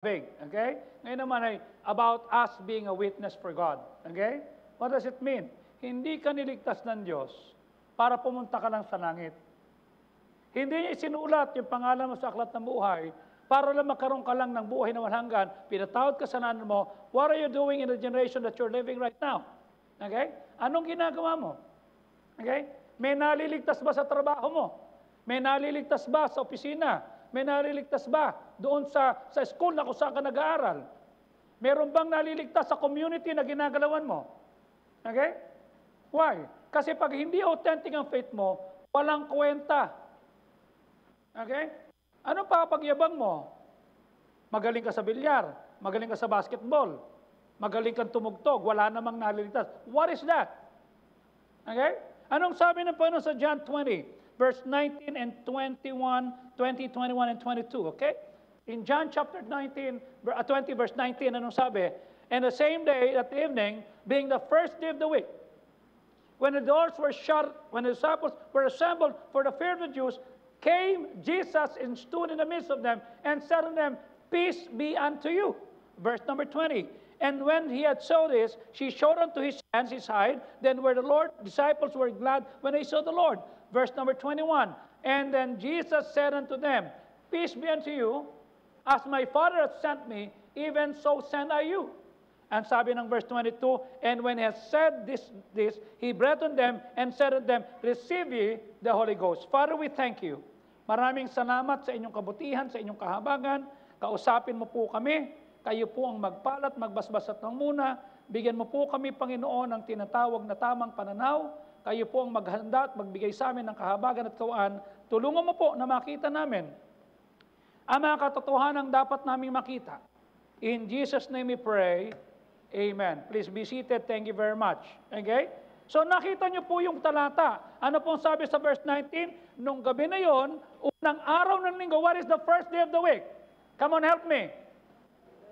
big. Okay? Ngayon naman ay about us being a witness for God. Okay? What does it mean? Hindi ka niligtas ng Diyos para pumunta ka lang sa langit. Hindi niya isinulat yung pangalan mo sa aklat ng buhay para lang magkaroon ka lang ng buhay na walang hanggan, pinatawad kasalanan mo. What are you doing in the generation that you're living right now? Okay? Anong ginagawa mo? Okay? May naliligtas ba sa trabaho mo? May naliligtas ba sa opisina? May naliligtas ba doon sa school na kung saan ka nag-aaral? Meron bang naliligtas sa community na ginagalawan mo? Okay? Why? Kasi pag hindi authentic ang faith mo, walang kwenta. Okay? Ano pa pagyabang mo? Magaling ka sa bilyar, magaling ka sa basketball, magaling kang tumugtog, wala namang naliligtas. What is that? Okay? Anong sabi ng Panginoon sa John 20, verse 19 and 21, 20, 21, and 22, okay? In John chapter 20, verse 19, anong sabi? And the same day, at the evening, being the first day of the week, when the doors were shut, when the disciples were assembled for the fear of the Jews, came Jesus and stood in the midst of them and said unto them, Peace be unto you. Verse number 20. And when he had said this, she showed unto his hands, his side. Then were the disciples were glad when they saw the Lord. Verse number 21. And then Jesus said unto them, Peace be unto you. As my Father hath sent me, even so send I you. And sabi ng verse 22, and when he has said this, he breathed on them and said unto them, Receive ye the Holy Ghost. Father, we thank you. Maraming salamat sa inyong kabutihan, sa inyong kahabagan. Kausapin mo po kami. Kayo po ang magpalat, magbasbasat ng muna. Bigyan mo po kami, Panginoon, ng tinatawag na tamang pananaw. Kayo po ang maghanda at magbigay sa amin ng kahabagan at kawaan. Tulungan mo po na makita namin ang mga katotohanan dapat naming makita. In Jesus' name we pray. Amen. Please be seated. Thank you very much. Okay? So nakita niyo po yung talata. Ano pong sabi sa verse 19? Nung gabi na yon, unang araw ng linggo, what is the first day of the week? Come on, help me.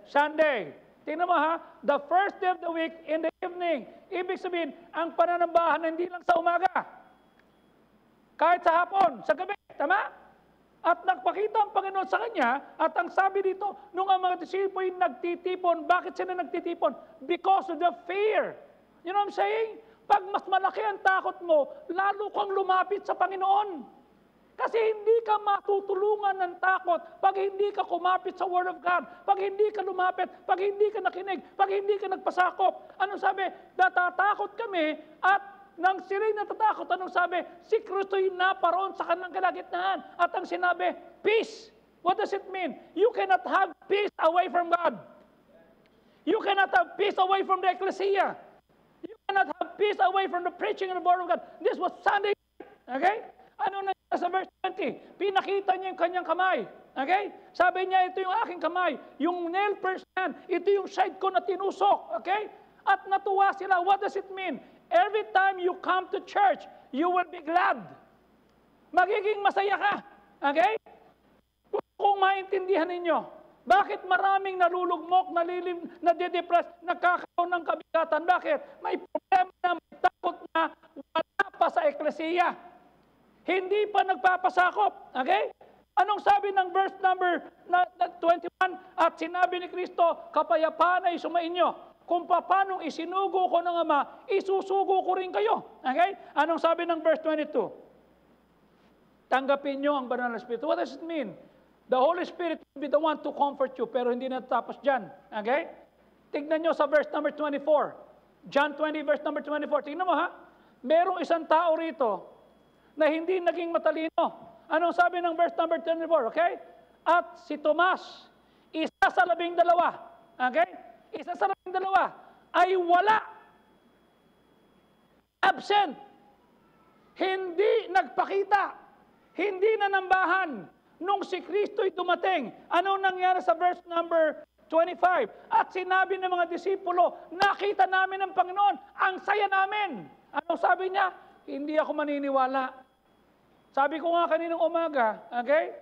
Sunday. Tingnan mo ha, the first day of the week in the evening. Ibig sabihin, ang pananambahan hindi lang sa umaga. Kahit sa hapon, sa gabi. Tama? At nagpakita ang Panginoon sa kanya, at ang sabi dito, nung ang mga disipulo ay nagtitipon, bakit sila nagtitipon? Because of the fear. You know what I'm saying? Pag mas malaki ang takot mo, lalo kang lumapit sa Panginoon. Kasi hindi ka matutulungan ng takot pag hindi ka kumapit sa Word of God, pag hindi ka lumapit, pag hindi ka nakinig, pag hindi ka nagpasakop. Anong sabi? Natatakot kami at nang sila'y natatakot, anong sabi? Si Kristo'y naparoon sa kanilang kalagitnaan. At ang sinabi, peace. What does it mean? You cannot have peace away from God. You cannot have peace away from the ecclesia. You cannot have peace away from the preaching of the Word of God. This was Sunday. Okay? Ano na sa verse 20? Pinakita niya yung kanyang kamay. Okay? Sabi niya, ito yung aking kamay. Yung nail pierced hand, ito yung side ko na tinusok. Okay? At natuwa sila. What does it mean? Every time you come to church, you will be glad. Magiging masaya ka. Okay? Kung maintindihan ninyo, bakit maraming nalulugmok, nadidepress, nagkakaroon ng kabigatan? Bakit? May problema na, may takot na wala pa sa eklesiya. Hindi pa nagpapasakop. Okay? Anong sabi ng verse number 21? At sinabi ni Kristo, kapayapaan ay sumainyo. Kung paano isinugo ko ng Ama, isusugo ko rin kayo. Okay? Anong sabi ng verse 22? Tanggapin nyo ang banal na Espiritu. What does it mean? The Holy Spirit will be the one to comfort you, pero hindi natatapos dyan. Okay? Tignan nyo sa verse number 24. John 20, verse number 24. Tignan mo ha. Merong isang tao rito na hindi naging matalino. Anong sabi ng verse number 24? Okay? At si Tomas, isa sa 12. Okay? Isa sa 12 ay wala. Absent. Hindi nagpakita. Hindi nanambahan. Nung si Kristo'y dumating, ano nangyari sa verse number 25? At sinabi ng mga disipulo, nakita namin ng Panginoon, ang saya namin. Anong sabi niya? Hindi ako maniniwala. Sabi ko nga kaninang umaga, okay?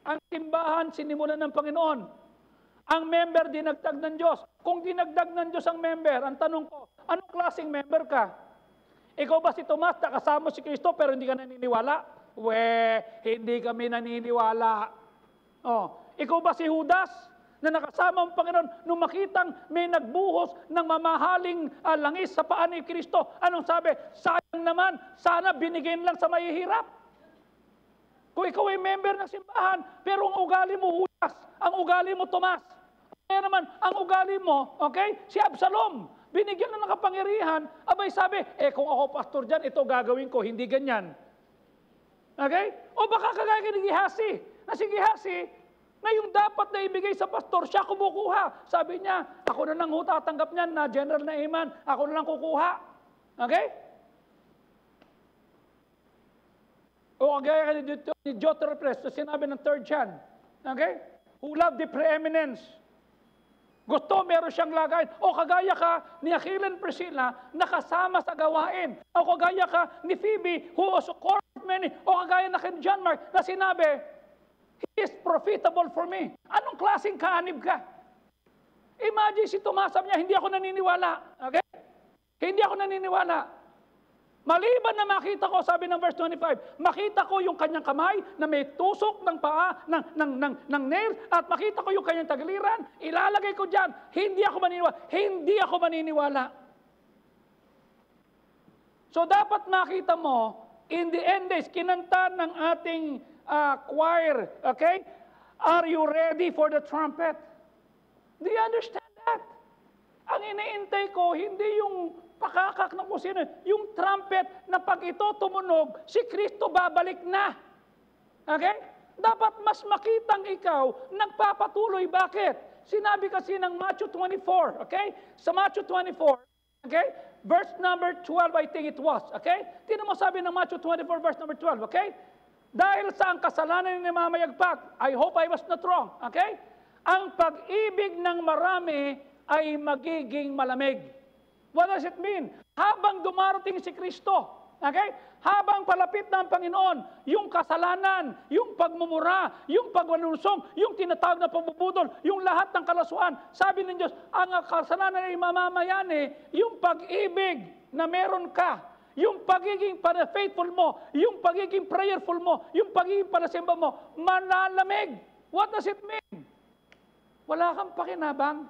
Ang simbahan sinimulan ng Panginoon. Ang member dinagdag ng Diyos. Kung dinagdag ng Diyos ang member, ang tanong ko, anong klaseng member ka? Ikaw ba si Tomas, nakasama si Kristo pero hindi ka naniniwala? Hindi kami naniniwala. Oh, ikaw ba si Judas? na nakasama ang Panginoon nung makitang may nagbuhos ng mamahaling langis sa paa ni Kristo. Anong sabi? Sayang naman, sana binigyan lang sa mahihirap. Kung ikaw ay member ng simbahan, pero ang ugali mo Judas, ang ugali mo Tomas. Kaya naman, ang ugali mo, okay, si Absalom, binigyan na ng kapangyarihan, abay sabi, kung ako pastor dyan, ito gagawin ko, hindi ganyan. Okay? O baka kagaya ni Gehazi, na si Gehazi, na yung dapat na ibigay sa pastor, siya kumukuha. Sabi niya, ako na lang tatanggap niyan na General Naaman, ako na lang kukuha. Okay? O kagaya ni Jotham, sinabi ng 3rd John, okay? Who love the preeminence. Gusto, meron siyang lagayin. O kagaya ka ni Aquila and Priscilla, nakasama sa gawain. O kagaya ka ni Phoebe, who also courted many. O kagaya na kay John Mark, na sinabi, he is profitable for me. Anong klaseng kaanib ka? Imagine si Tomas, sabi niya, hindi ako naniniwala. Okay? Hindi ako naniniwala. Maliban na makita ko, sabi ng verse 25, makita ko yung kanyang kamay na may tusok ng paa, ng nail, at makita ko yung kanyang tagiliran, ilalagay ko dyan, hindi ako maniniwala. Hindi ako maniniwala. So dapat makita mo, in the end days, kinanta ng ating choir, okay? Are you ready for the trumpet? Do you understand that? Ang iniintay ko, hindi yung pakakak ng kung sino, yung trumpet na pag ito tumunog, si Kristo babalik na. Okay? Dapat mas makitang ikaw, nagpapatuloy. Bakit? Sinabi kasi ng Matthew 24, okay? Sa Matthew 24, okay? Verse number 12, I think it was, okay? Tingnan mo sabi ng Matthew 24, verse number 12, okay? Dahil sa ang kasalanan ni mamayagpag, I hope I was not wrong, okay? Ang pag-ibig ng marami ay magiging malamig. What does it mean? Habang dumarating si Kristo, okay? Habang palapit na ang Panginoon, yung kasalanan, yung pagmumura, yung pagwanunsong, yung tinatawag na pagbubudol, yung lahat ng kalasuan, sabi ng Diyos, ang kasalanan ay mamamayani, yung pag-ibig na meron ka, yung pagiging faithful mo, yung pagiging prayerful mo, yung pagiging panasimba mo, manalamig. What does it mean? Wala kang pakinabang.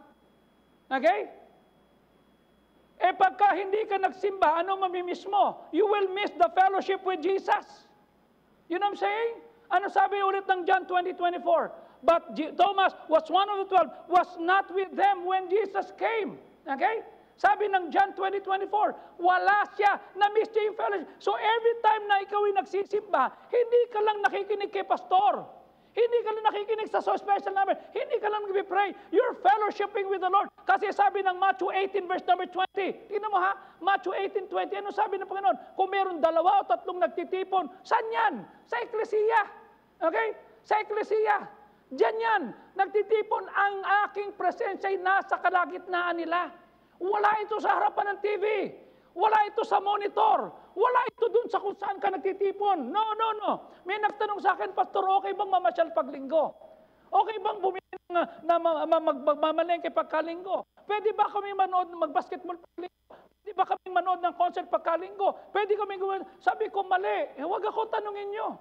Okay? Pagka hindi ka nagsimba, ano mamimiss mo? You will miss the fellowship with Jesus. You know what I'm saying? Ano sabi ulit ng John 20:24? But Thomas was one of the 12, was not with them when Jesus came. Okay? Sabi ng John 20:24, wala siya, na-miss niya yung fellowship. So every time na ikaw ay nagsisimba, hindi ka lang nakikinig kay pastor. Hindi ka lang nakikinig sa so special namin. Hindi ka lang nag-pray. You're fellowshipping with the Lord. Kasi sabi ng Matthew 18 verse number 20. Tingnan mo ha, Matthew 18:20. Ano sabi ng Panginoon? Kung meron 2 o 3 nagtitipon, saan yan? Sa eklesiya. Okay? Sa eklesiya. Diyan yan. Nagtitipon, ang aking presensya ay nasa kalagitnaan nila. Wala ito sa harapan ng TV. Wala ito sa monitor. Wala ito dun sa kung saan ka nagtitipon. No. May nagtanong sa akin, Pastor, okay bang mamasyal paglinggo? Okay bang bumili na magmamalengke pagkalinggo? Pwede ba kami manood ng mag-basketball paglinggo? Pwede ba kami manood ng concert pagkalinggo? Pwede kami gawin. Sabi ko, mali. Huwag ako tanungin nyo.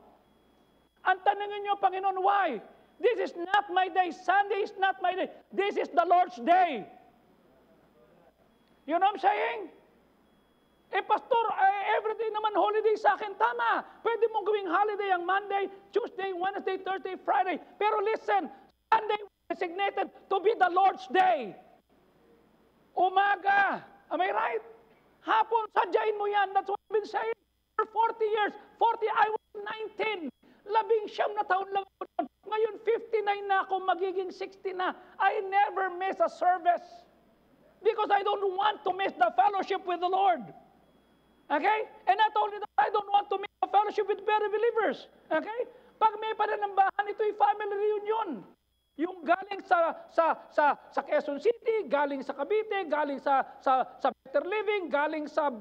Ang tanungin nyo, Panginoon, why? This is not my day. Sunday is not my day. This is the Lord's day. You know what I'm saying? Pastor, everyday naman holiday sa akin. Tama. Pwede mong gawing holiday ang Monday, Tuesday, Wednesday, Thursday, Friday. Pero listen, Sunday was designated to be the Lord's day. Umaga. Am I right? Hapon, sadyain mo yan. That's what I've been saying. For 40 years, I was 19. 19 na taon lang ako noon. Ngayon, 59 na ako, magiging 60 na. I never miss a service. Because I don't want to miss the fellowship with the Lord. Okay? And not only that, I don't want to miss the fellowship with better believers. Okay? Pag may pananambahan, ito'y family reunion. Yung galing sa Quezon City, galing sa Cavite, galing sa Better Living, galing sa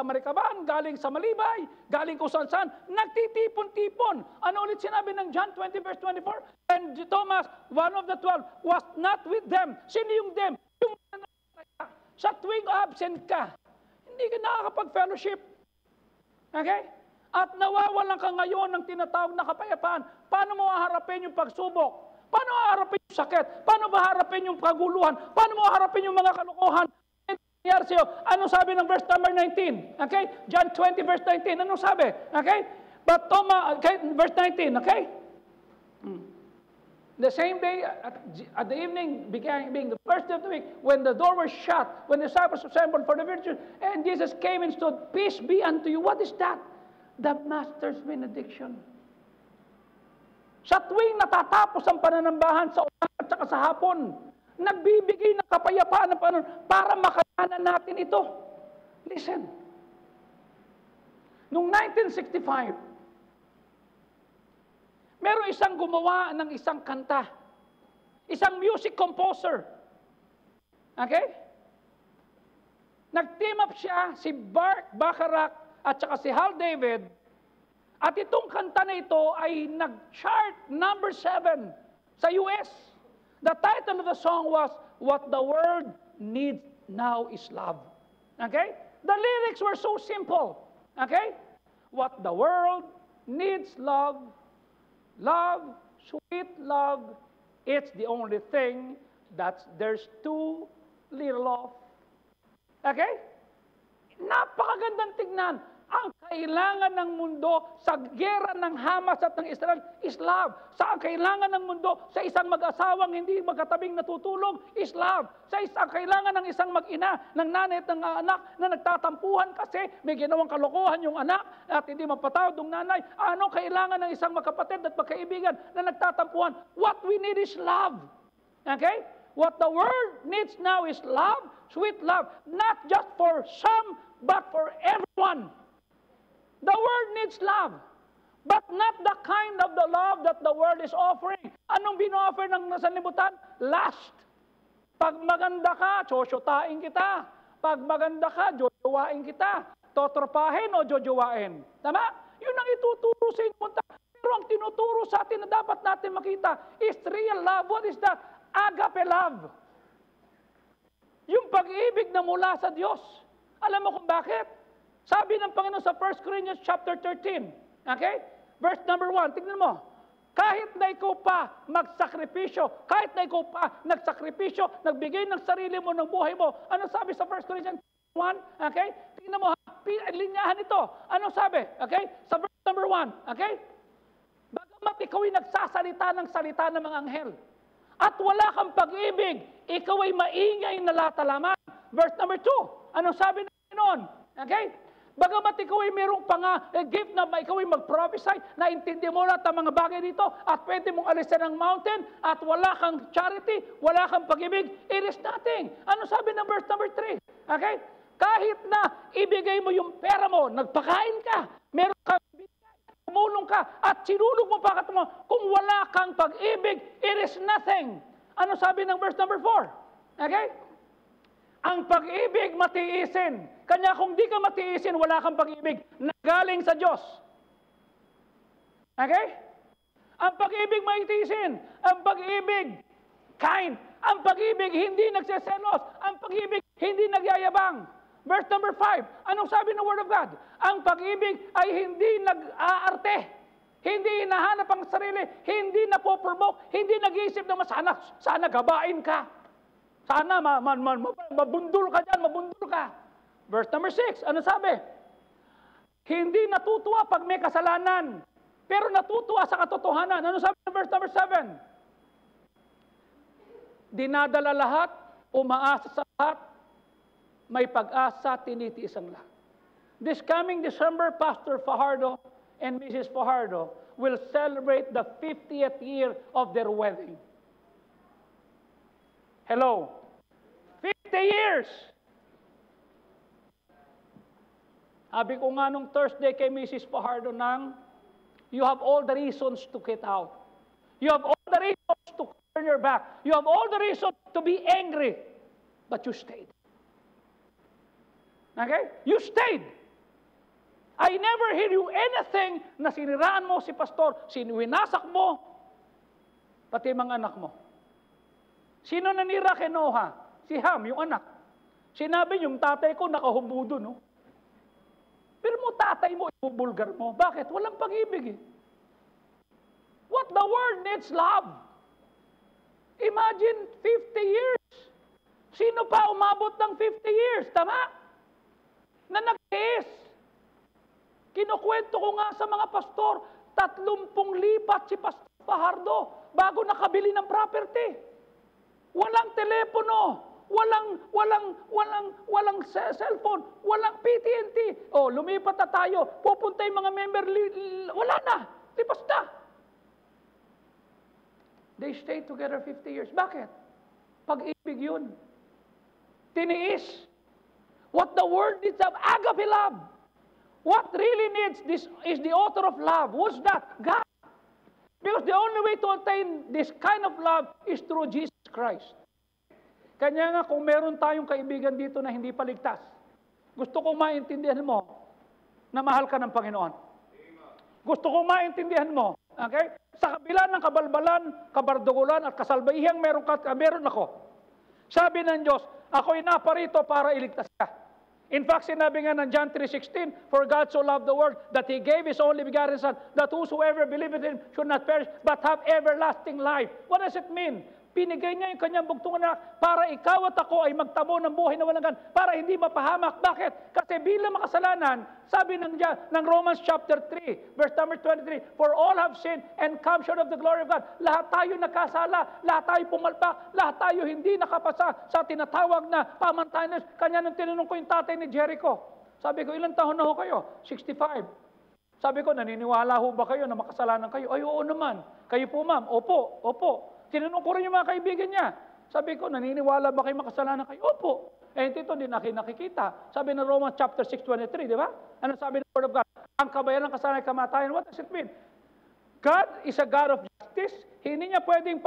Marikaban, galing sa Malibay, galing kung saan-saan, nagtitipon-tipon. Ano ulit sinabi ng John 20 verse 24? And Thomas, one of the 12, was not with them. Sino yung them? Yung sa tuwing absent ka, hindi ka nakakapag-fellowship. Okay? At nawawalan ka ngayon ng tinatawag na kapayapaan. Paano mo haharapin yung pagsubok? Paano haharapin yung sakit? Paano ba harapin yung kaguluhan? Paano mo haharapin yung mga kalokohan? Ano sabi ng verse number 19? Okay? John 20 verse 19. Ano sabi? Okay? But Thomas, okay, verse 19, okay? The same day, at the evening, being the first day of the week, when the door was shut, when the disciples assembled for the virtue, and Jesus came and stood, peace be unto you. What is that? The Master's benediction. Sa tuwing natatapos ang pananambahan sa umaga at saka sa hapon, nagbibigay ng kapayapaan ng Panginoon para makayanan natin ito. Listen. Noong 1965, meron isang gumawa ng isang kanta. Isang music composer. Okay? Nag-team up siya, si Burt Bacharach at saka si Hal David. At itong kanta na ito ay nag-chart number 7 sa US. The title of the song was, What the World Needs Now is Love. Okay? The lyrics were so simple. Okay? What the world needs love. Love, sweet love, it's the only thing that there's too little of. Okay? Napakagandang tignan. Ang kailangan ng mundo sa gera ng Hamas at ng Israel is love. Ang kailangan ng mundo sa isang mag-asawang hindi magkatabing natutulog is love. Ang kailangan ng isang mag-ina, ng nanay at ng anak na nagtatampuhan kasi may ginawang kalokohan yung anak at hindi mapatawad ng nanay. Ano kailangan ng isang magkapatid at magkaibigan na nagtatampuhan? What we need is love. Okay? What the world needs now is love, sweet love. Not just for some, but for everyone. The world needs love, but not the kind of the love that the world is offering. Anong bino-offer ng sanlibutan? Lust. Pag maganda ka, tsotsotain kita. Pag maganda ka, jojowain kita. Totropahin o jojowain. Tama? Yun ang ituturo sa inyo. Pero ang tinuturo sa atin na dapat natin makita is real love. What is that? Agape love. Yung pag-ibig na mula sa Diyos. Alam mo kung bakit? Sabi ng Panginoon sa 1 Corinthians chapter 13, okay? Verse number 1, tignan mo. Kahit na ikaw pa magsakripisyo, kahit na ikaw pa nagsakripisyo, nagbigay ng sarili mo, ng buhay mo, ano sabi sa 1 Corinthians 1, okay? Tignan mo, linyahan ito. Ano sabi, okay? Sa verse number 1, okay? Bagamat ikaw ay nagsasalita ng salita ng mga anghel, at wala kang pag-ibig, ikaw ay maingay na latalaman. Verse number 2, ano sabi ng Panginoon? Okay? Bagamat ikaw ay mayroong gift na ikaw ay mag-prophesy, naintindi mo lahat ng mga bagay dito, at pwede mong alisan ng mountain, at wala kang charity, wala kang pag-ibig, it is nothing. Ano sabi ng verse number 3? Okay? Kahit na ibigay mo yung pera mo, nagpakain ka, meron kang bigay, tumulong ka, at sinulog mo pa mo, kung wala kang pag-ibig, it is nothing. Ano sabi ng verse number 4? Okay? Ang pag-ibig matiisin. Kanya kung di ka matiisin, wala kang pag-ibig na galing sa Diyos. Okay? Ang pag-ibig matiisin. Ang pag-ibig kind. Ang pag-ibig hindi nagseselos. Ang pag-ibig hindi nagyayabang. Verse number 5. Anong sabi ng Word of God? Ang pag-ibig ay hindi nag-aarte. Hindi hinahanap ang sarili. Hindi napoprovoke. Hindi nag-iisip na sana gabain ka. Sana mabundol ka dyan, mabundol ka. Verse number 6, ano sabi? Hindi natutuwa pag may kasalanan, pero natutuwa sa katotohanan. Ano sabi ng verse number 7? Dinadala lahat, umaasa sa lahat, may pag-asa, tinitiis ang lahat. This coming December, Pastor Fajardo and Mrs. Fajardo will celebrate the 50th year of their wedding. Hello. 50 years. Sabi ko nga nung Thursday kay Mrs. Fajardo you have all the reasons to get out. You have all the reasons to turn your back. You have all the reasons to be angry. But you stayed. Okay? You stayed. I never hear you anything na siniraan mo si pastor, winasak mo, pati mga anak mo. Sino nanira kay Noah? Si Ham, yung anak. Sinabi yung tatay ko nakahubo doon, no? Pero mo tatay mo, ibubulgar mo. Bakit? Walang pag-ibig eh. What the world needs love. Imagine 50 years. Sino pa umabot ng 50 years? Tama? Na nag-tiis. Kinukwento ko nga sa mga pastor, 30 lipat si Pastor Fajardo bago nakabili ng property. Walang telepono, walang cellphone, walang PTNT. Oh, lumipat na tayo. Pupunta yung mga member, wala na. Lipas na. They stayed together 50 years. Bakit? Pag-ibig yun. Tiniis. What the word needs of agape love. What really needs this is the author of love. Who's that? God. Because the only way to attain this kind of love is through Jesus Christ. Kanya nga kung meron tayong kaibigan dito na hindi paligtas, gusto kong maintindihan mo na mahal ka ng Panginoon. Gusto kong maintindihan mo, okay? Sa kabila ng kabalbalan, kabardugulan at kasalbayihang meron ako. Sabi ng Diyos, ako'y naparito para iligtas ka. In fact, sinabi nga ng John 3:16, for God so loved the world that He gave His only begotten Son, that whosoever believeth in Him should not perish, but have everlasting life. What does it mean? Pinigay niya yung kanyang bugtong anak para ikaw at ako ay magtamo ng buhay na walang hanggan, para hindi mapahamak. Bakit? Kasi bilang makasalanan, sabi ng Romans chapter 3, verse number 23, for all have sinned and come short of the glory of God. Lahat tayo nakasala, lahat tayo pumalpak, lahat tayo hindi nakapasa sa tinatawag na pamantayan. Kanya nung tinanong ko yung tatay ni Jericho. Sabi ko, ilang taon na ho kayo? 65. Sabi ko, naniniwala ho ba kayo na makasalanan kayo? Ay, oo naman. Kayo po, ma'am? Opo, opo. Tinanong ko rin yung mga kaibigan niya. Sabi ko, naniniwala ba kayo makasalanan kayo? Opo. Eh, ito, hindi nakikita. Sabi ng Romans chapter 6:23, di ba? Ano sabi ng Word of God? Ang kabayaran ng kasalanan ay kamatayan. What does it mean? God is a God of justice. Hindi niya pwedeng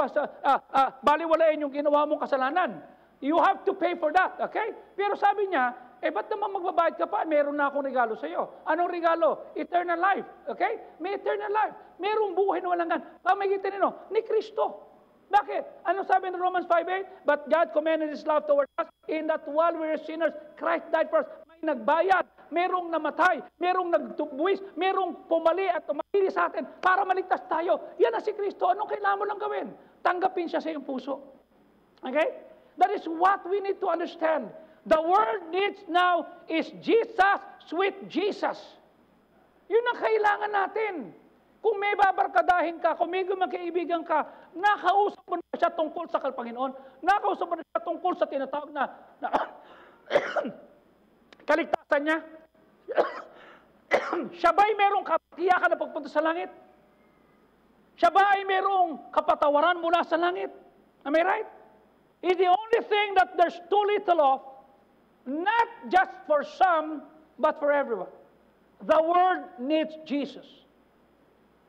baliwalain yung ginawa mong kasalanan. You have to pay for that, okay? Pero sabi niya, ba't naman magbabayad ka pa? Meron na akong regalo sa iyo. Anong regalo? Eternal life, okay? May eternal life. Merong buhay na walang hanggan. Pamagitan nino ni Kristo. Bakit? Ano sabi ng Romans 5:8? But God commended His love towards us in that while we were sinners, Christ died for us. May nagbayad, merong namatay, merong nagtubuis, merong pumali at tumali sa atin para maligtas tayo. Yan na si Kristo. Anong kailangan mo lang gawin? Tanggapin siya sa iyong puso. Okay? That is what we need to understand. The word needs now is Jesus, sweet Jesus. Yun ang kailangan natin. Kung may babarkadahin ka, kung may magkaibigan ka, nakausap mo na siya tungkol sa Panginoon, nakausap mo na siya tungkol sa tinatawag na kaligtasan niya. Siya ba'y merong katiyakan na pagpunta sa langit? Siya ba'y merong kapatawaran mula sa langit? Am I right? It's the only thing that there's too little of, not just for some, but for everyone. The world needs Jesus.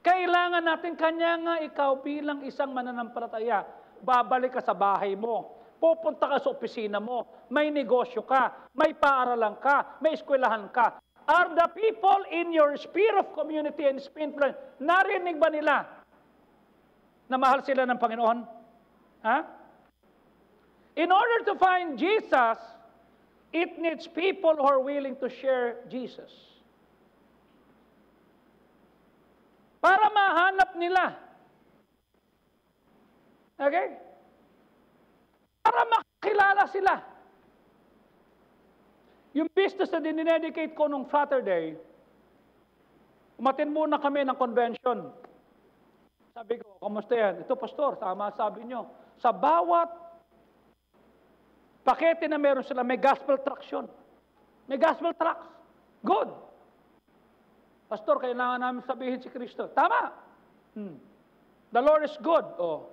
Kailangan natin kanya nga ikaw bilang isang mananampalataya. Babalik ka sa bahay mo. Pupunta ka sa opisina mo. May negosyo ka. May paaralan ka. May eskwelahan ka. Are the people in your sphere of community and sphere influence, narinig ba nila na mahal sila ng Panginoon? Ha? In order to find Jesus, it needs people who are willing to share Jesus. Para mahanap nila. Okay? Para makilala sila. Yung business na dinedicate ko nung Saturday, umatin muna kami ng convention. Sabi ko, kamusta yan? Ito, pastor, tama sabi nyo. Sa bawat pakete na meron sila, may gospel traction. May gospel tracts. Good. Pastor, kailangan namin sabihin si Kristo. Tama. The Lord is good. Oh,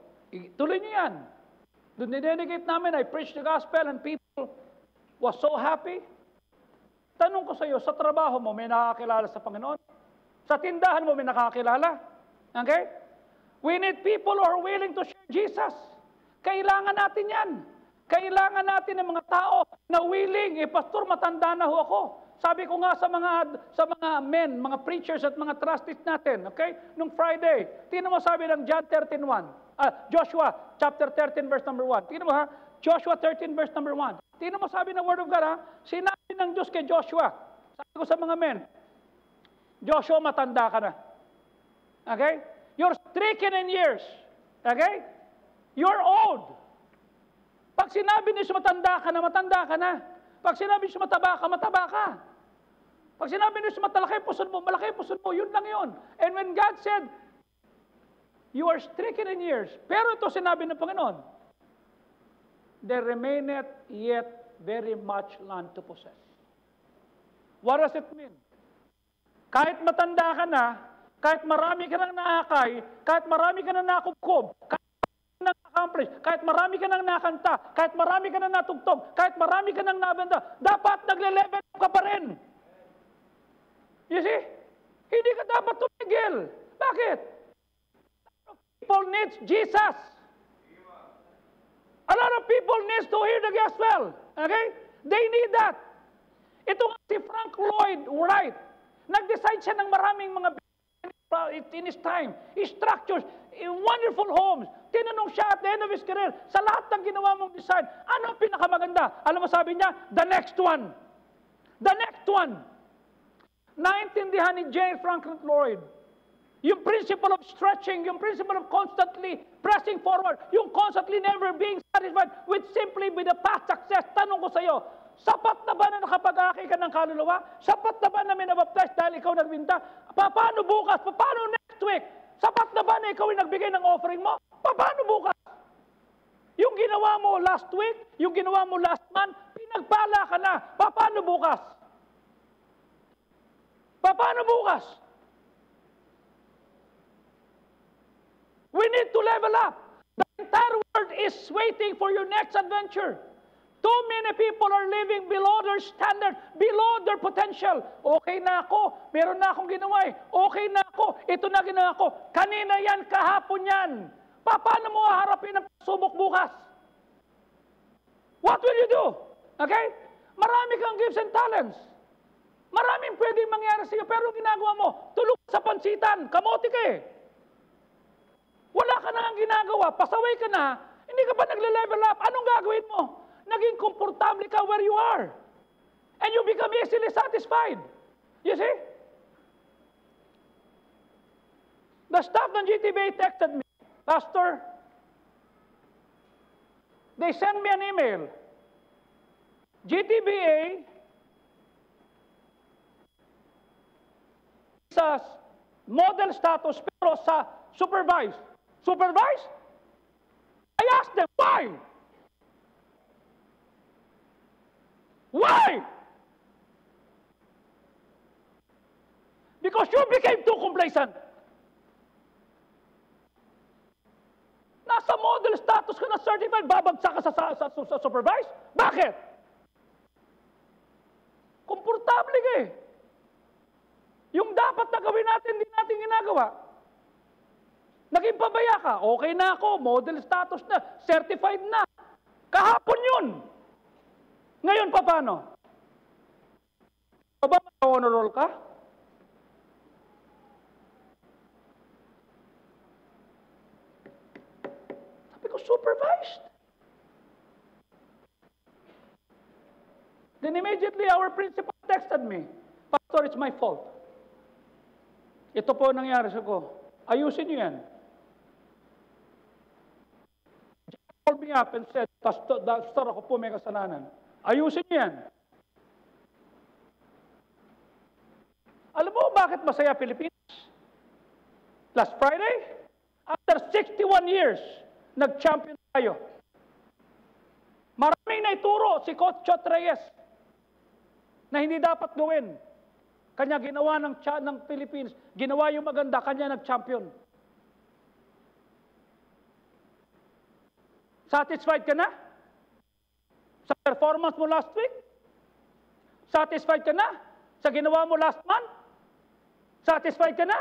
tuloy niyo yan. Doon dinedicate namin, I preach the gospel and people was so happy. Tanong ko sa iyo, sa trabaho mo, may nakakilala sa Panginoon? Sa tindahan mo, may nakakilala? Okay? We need people who are willing to share Jesus. Kailangan natin yan. Kailangan natin ng mga tao na willing. Pastor, matanda na ho ako. Sabi ko nga sa mga men, mga preachers at mga trustees natin, okay? Nung Friday, tingnan mo sabi ng John 13:1. Joshua chapter 13 verse number 1. Tingnan mo ha, Joshua 13 verse number 1. Tingnan mo sabi ng Word of God ha, sinabi ng Diyos kay Joshua. Sabi ko sa mga men, Joshua, matanda ka na. Okay? You're stricken in years. Okay? You're old. Pag sinabi niyo matanda ka na, matanda ka na. Pag sinabi niyo mataba ka, mataba ka. Pag sinabi niyo malaki puson mo, malaki puson mo, yun lang yun. And when God said, you are stricken in years, pero ito sinabi ng Panginoon, there remaineth yet very much land to possess. What does it mean? Kahit matanda ka na, kahit marami ka nang naakay, kahit marami ka nang nakubkob, kahit na-accomplish, kahit marami ka nang nakanta, kahit marami ka nang natugtog, kahit marami ka nang nabenta, dapat nagle-level up ka pa rin. You see? Hindi ka dapat tumigil. Bakit? People need Jesus. A lot of people need to hear the gospel. Okay? They need that. Ito nga si Frank Lloyd Wright. Nag-design siya ng maraming mga in his time. He structures in wonderful homes. Tinanong siya at the end of his career, sa lahat ng ginawa mong design, ano ang pinakamaganda? Alam mo sabi niya, the next one. The next one. Naintindihan ni J. Franklin Lloyd yung principle of stretching, yung principle of constantly pressing forward, yung constantly never being satisfied with simply with the past success. Tanong ko sa iyo, sapat na ba na nakapag-aki ka ng kaluluwa? Sapat na ba na minabaptize dahil ikaw nagbinta? Paano bukas? Paano next week? Sapat na ba na ikaw ay nagbigay ng offering mo? Paano bukas? Yung ginawa mo last week, yung ginawa mo last month, pinagpala ka na. Paano bukas? Paano bukas? We need to level up. The entire world is waiting for your next adventure. Too many people are living below their standard, below their potential. Okay na ako, meron na akong ginawa eh. Okay na ako, ito na ginawa ko. Kanina yan, kahapon yan. Paano mo haharapin ang pagsubok bukas? What will you do? Okay? Marami kang gifts and talents. Maraming pwedeng mangyari sa iyo, pero ginagawa mo, tulog sa pansitan, kamote ka eh. Wala ka na ang ginagawa, pasaway ka na, hindi ka pa nagle-level up, anong gagawin mo? Naging komportable ka where you are. And you become easily satisfied. You see? The staff ng GTBA texted me, Pastor, they sent me an email. GTBA sa model status pero sa supervised. Supervised? I asked them, why? Why? Because you became too complacent. Nasa model status ka na certified, babagsak ka sa supervised? Bakit? Komportable ka eh. Yung dapat na gawin natin, hindi natin ginagawa. Naging pabaya ka, okay na ako, model status na, certified na. Kahapon yun. Ngayon pa paano? O ba honor roll ka? Sabi ko, supervised. Then immediately our principal texted me, Pastor, it's my fault. Ito po nangyari sa ko. Ayusin niyo yan. He called me up and said, Pastor, ako po may kasalanan. Ayusin niyo yan. Alam mo bakit masaya Pilipinas? Last Friday, after 61 years, nag-champion tayo. Maraming naituro si Coach Chot Reyes na hindi dapat gawin. Kanya ginawa ng Philippines, ginawa yung maganda, kanya nag-champion. Satisfied ka na? Sa performance mo last week? Satisfied ka na? Sa ginawa mo last month? Satisfied ka na?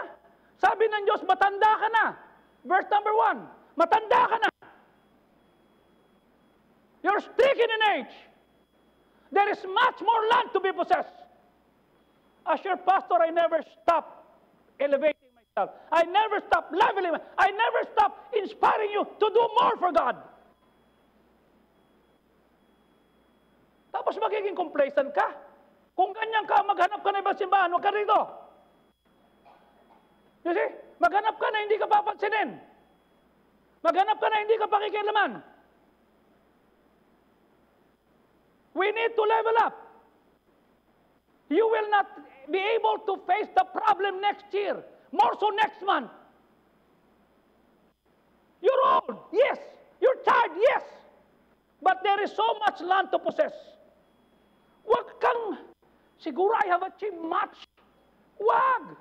Sabi ng Diyos, matanda ka na. Verse number 1, matanda ka na. You're stricken in age. There is much more land to be possessed. As your pastor, I never stop elevating myself. I never stop leveling myself. I never stop inspiring you to do more for God. Tapos magiging complacent ka. Kung ganyan ka, maghanap ka na ibang simbahan, huwag ka rito. You see? Maghanap ka na, hindi ka papansinin. Maghanap ka na hindi ka pakikialaman. We need to level up. You will not be able to face the problem next year. More so next month. You're old, yes. You're tired, yes. But there is so much land to possess. Huwag kang, siguro I have achieved much. Huwag.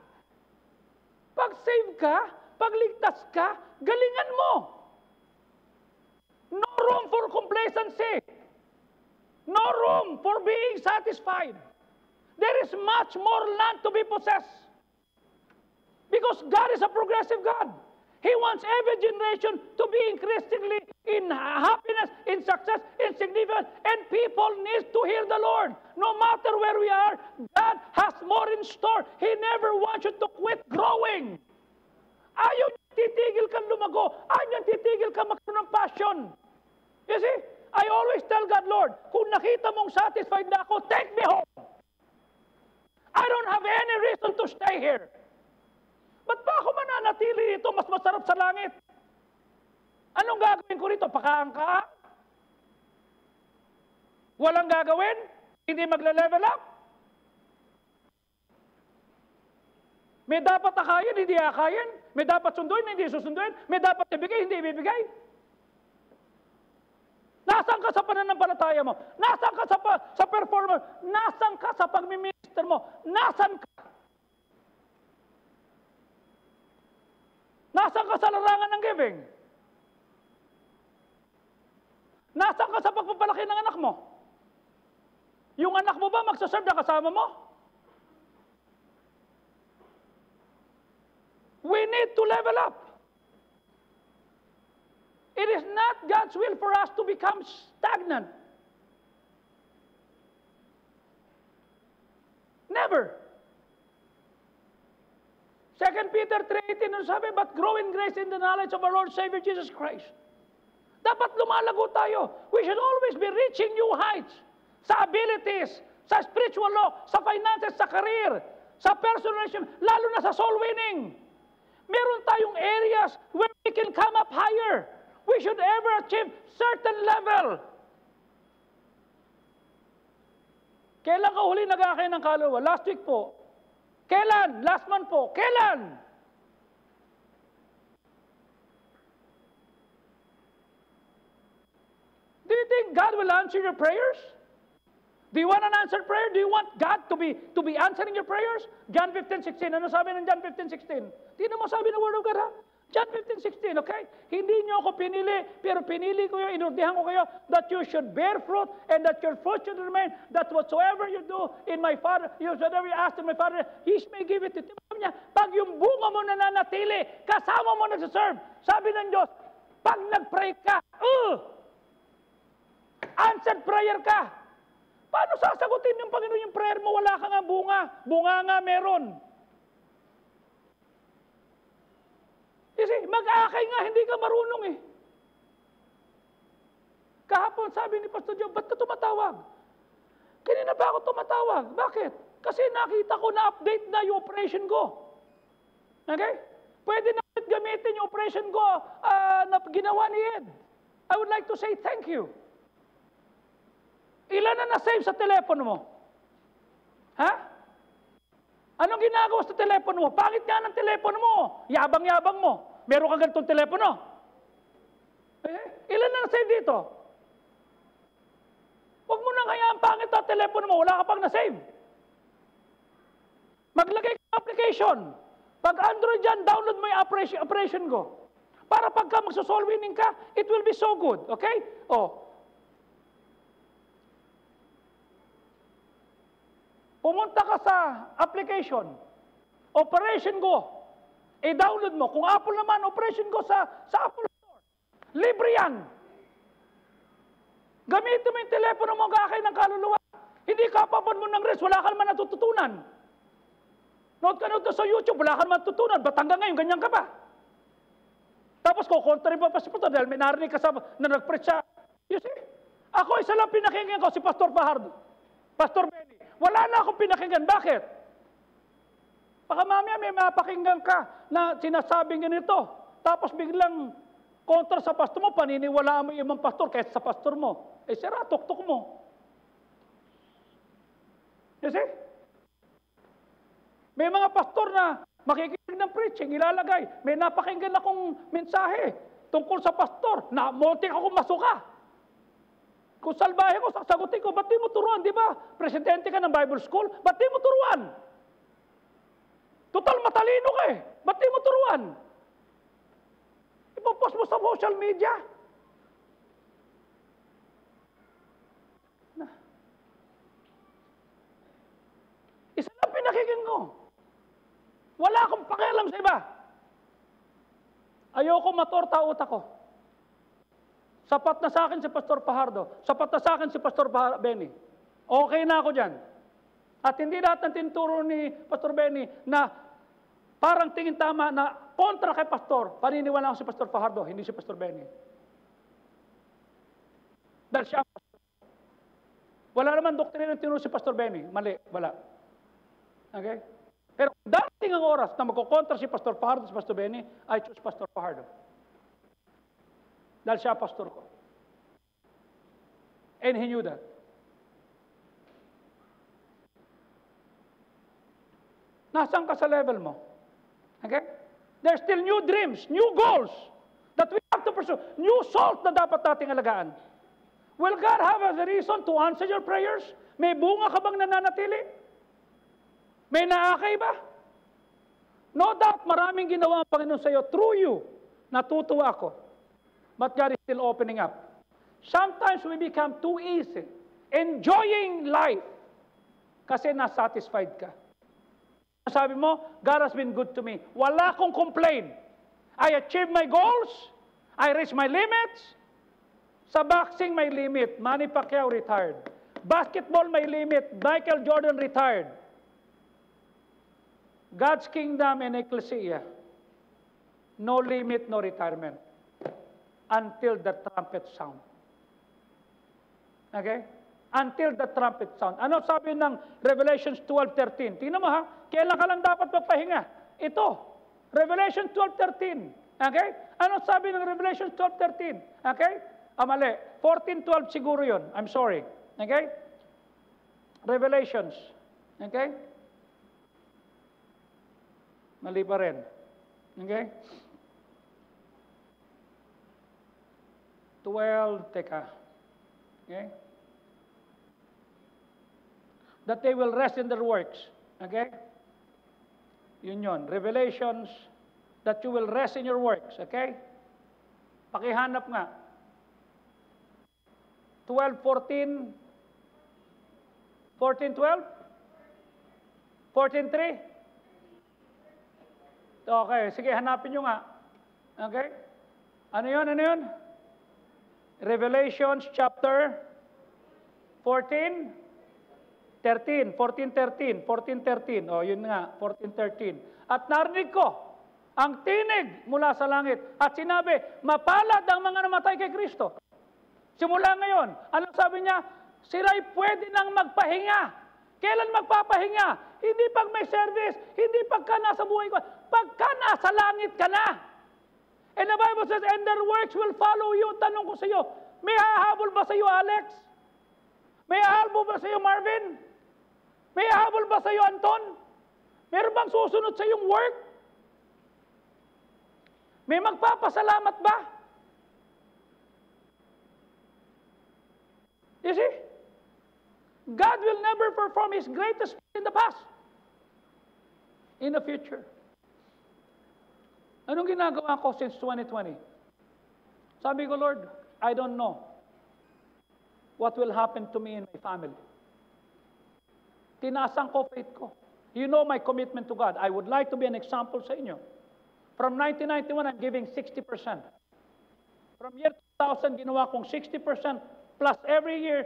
Pag save ka, pag ligtas ka, galingan mo. No room for complacency. No room for being satisfied. There is much more land to be possessed. Because God is a progressive God. He wants every generation to be increasingly in happiness, in success, in significance, and people need to hear the Lord. No matter where we are, God has more in store. He never wants you to quit growing. Ayaw niya titigil kang lumago. Ayaw niya titigil kang magkaroon ng passion. You see, I always tell God, Lord, kung nakita mong satisfied na ako, take me home. I don't have any reason to stay here. Ba't pa ako mananatili dito? Mas masarap sa langit. Anong gagawin ko rito? Pakaangka? Walang gagawin? Hindi magle-level up? May dapat akayin, hindi akayin. May dapat sunduin, hindi susunduin. May dapat ibigay, hindi ibibigay. Nasaan ka sa pananampalataya mo? Nasaan ka sa performance? Nasaan ka sa pagmiminister mo? Nasaan ka? Nasaan ka sa larangan ng giving? Nasaan ka sa pagpapalaki ng anak mo? Yung anak mo ba magsaserve na kasama mo? We need to level up. It is not God's will for us to become stagnant. Never. 2 Peter 3:18, ano sabi? But grow in grace in the knowledge of our Lord Savior Jesus Christ. Dapat lumalago tayo. We should always be reaching new heights. Sa abilities, sa spiritual law, sa finances, sa career, sa personal relationship, lalo na sa soul winning. Meron tayong areas where we can come up higher. We should ever achieve certain level. Kailan ka huli nag-aakay ng kaluluwa? Last week po. Kailan? Last month po. Kailan? Do you think God will answer your prayers? Do you want an answered prayer? Do you want God to be answering your prayers? John 15:16. Ano sabi ng John 15:16? Tingnan mo sabi ng Word of God, ha? John 15:16, okay? Hindi niyo ako pinili, pero pinili ko kayo, inurdihan ko kayo that you should bear fruit and that your fruit should remain, that whatsoever you do in my Father, whatever you ask in my Father, He may give it to you. Sabi niya, pag yung bunga mo nananatili, kasama mo nagsaserve, sabi ng Diyos, pag nag-pray ka, answered prayer ka. Paano sasagutin yung Panginoon yung prayer mo? Wala ka nga bunga. Bunga nga meron. Kasi mag-aakay nga, hindi ka marunong eh. Kahapon sabi ni Pastor Joe, ba't ka tumatawag? Kanina ba ako tumatawag? Bakit? Kasi nakita ko na update na yung operation ko. Okay? Pwede na gamitin yung operation ko na ginawa ni Ed. I would like to say thank you. Ilan na na-save sa telepono mo? Ha? Anong ginagawa sa telepono mo? Pangit nga ng telepono mo. Yabang-yabang mo. Meron ka ganitong telepono. Ilan na na-save dito? Huwag mo nang hayaan pangit ang telepono mo. Wala ka pang na-save. Maglagay ka ng application. Pag Android dyan, download mo yung operation ko. Para pagka magsosoul winning ka, it will be so good. Okay? Pumunta ka sa application, Operation Go, i-download mo. Kung Apple naman, Operation Go sa Apple Store. Libre yan. Gamitin mo yung telepono mo, gakay ng kaluluwa. Hindi ka papon mo ng rest, wala ka naman natututunan. Nood ka sa YouTube, wala ka naman natutunan. Ba't hanggang ngayon, ganyan ka pa? Tapos kukontra pa si Pastor dahil may narinig ka na nag-preach siya. You see? Ako, isa lang pinakinggan ko, si Pastor Fajardo. Pastor Benny. Wala na akong pinakinggan. Bakit? Baka mamaya may mapakinggan ka na sinasabing ganito. Tapos biglang kontra sa pastor mo, paniniwalaan mo yung ibang pastor kaysa sa pastor mo. Eh, sira, tuktok mo. You see? May mga pastor na makikinig ng preaching, ilalagay. May napakinggan akong mensahe tungkol sa pastor, na muntik akong masuka. Kung salbahe ko, sasagutin ko, ba't di mo turuan, di ba? Presidente ka ng Bible School, ba't di mo turuan? Total matalino ka eh, ba't di mo turuan? Ipopost mo sa social media. Isa lang pinakinggan ko. Wala akong pakialam sa iba. Ayoko matorta utak ko. Sapat na sa akin si Pastor Fajardo. Sapat na sa akin si Pastor Benny. Okay na ako dyan. At hindi lahat ng tinuturo ni Pastor Benny na parang tingin tama na kontra kay Pastor. Paniniwala ako si Pastor Fajardo, hindi si Pastor Benny. Dahil siya ang pastor. Wala naman doktrina ng tinuro si Pastor Benny. Mali, wala. Okay? Pero darating ang oras na magkokontra si Pastor Fajardo si Pastor Benny, I choose Pastor Fajardo. Dahil siya pastor ko. And he knew that. Nasaan ka sa level mo? Okay? There's still new dreams, new goals that we have to pursue. New souls na dapat nating alagaan. Will God have a reason to answer your prayers? May bunga ka bang nananatili? May naakay ba? No doubt, maraming ginawa ang Panginoon sa iyo through you. Natutuwa ako. But God is still opening up. Sometimes we become too easy. Enjoying life. Kasi nasatisfied ka. Sabi mo, God has been good to me. Wala akong complain. I achieved my goals. I reached my limits. Sa boxing, may limit. Manny Pacquiao retired. Basketball, may limit. Michael Jordan retired. God's kingdom and ecclesia, no limit, no retirement. Until the trumpet sound. Okay? Until the trumpet sound. Ano sabi ng Revelations 12:13? Tingnan mo ha, kailan ka lang dapat magpahinga? Ito, Revelation 12:13. Okay? Ano sabi ng Revelation 12:13? Okay? Mali. 14:12 siguro yun. I'm sorry. Okay? Revelations. Okay? Mali pa rin. Okay? 12, teka. Okay? That they will rest in their works. Okay? Yun yun. Revelations, that you will rest in your works. Okay? Pakihanap nga. 12, 14, 14, 12? 14, 3? Okay, sige, hanapin nyo nga. Okay? Ano yun? Ano yun? Revelations chapter 14, 13, 14, 13, 14, 13. O, yun nga, 14, 13. At narinig ko ang tinig mula sa langit at sinabi, mapalad ang mga namatay kay Kristo. Simula ngayon, anong sabi niya? Sila'y pwede nang magpahinga. Kailan magpapahinga? Hindi pag may service, hindi pagka nasa buhay ko, pagka nasa langit ka na. And the Bible says, and their works will follow you. Tanong ko sa iyo, may hahabol ba sa iyo, Alex? May hahabol ba sa iyo, Marvin? May hahabol ba sa iyo, Anton? Meron bang susunod sa iyong work? May magpapasalamat ba? You see? God will never perform His greatest in the past. In the future. Anong ginagawa ko since 2020? Sabi ko, Lord, I don't know what will happen to me and my family. Tinaasang ko faith ko. You know my commitment to God. I would like to be an example sa inyo. From 1991, I'm giving 60%. From year 2000, ginawa kong 60%, plus every year,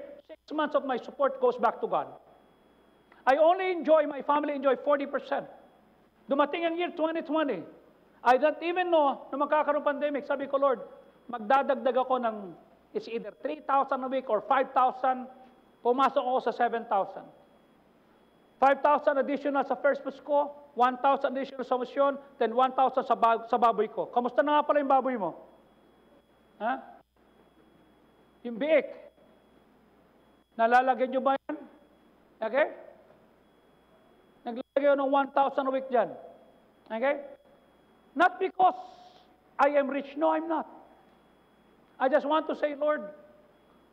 6 months of my support goes back to God. I only enjoy, my family enjoy 40%. Dumating ang year 2020, I don't even know na magkakaroon pandemic. Sabi ko, Lord, magdadagdag ako ng, it's either 3,000 a week or 5,000. Pumasok ako sa 7,000. 5,000 additional sa first bus ko, 1,000 additional sa misyon, then 1,000 sa baboy ko. Kamusta na nga pala yung baboy mo? Ha? Yung biik. Nalalagyan nyo ba yan? Okay? Naglalagay ako ng 1,000 a week dyan. Okay? Not because I am rich. No, I'm not. I just want to say, Lord,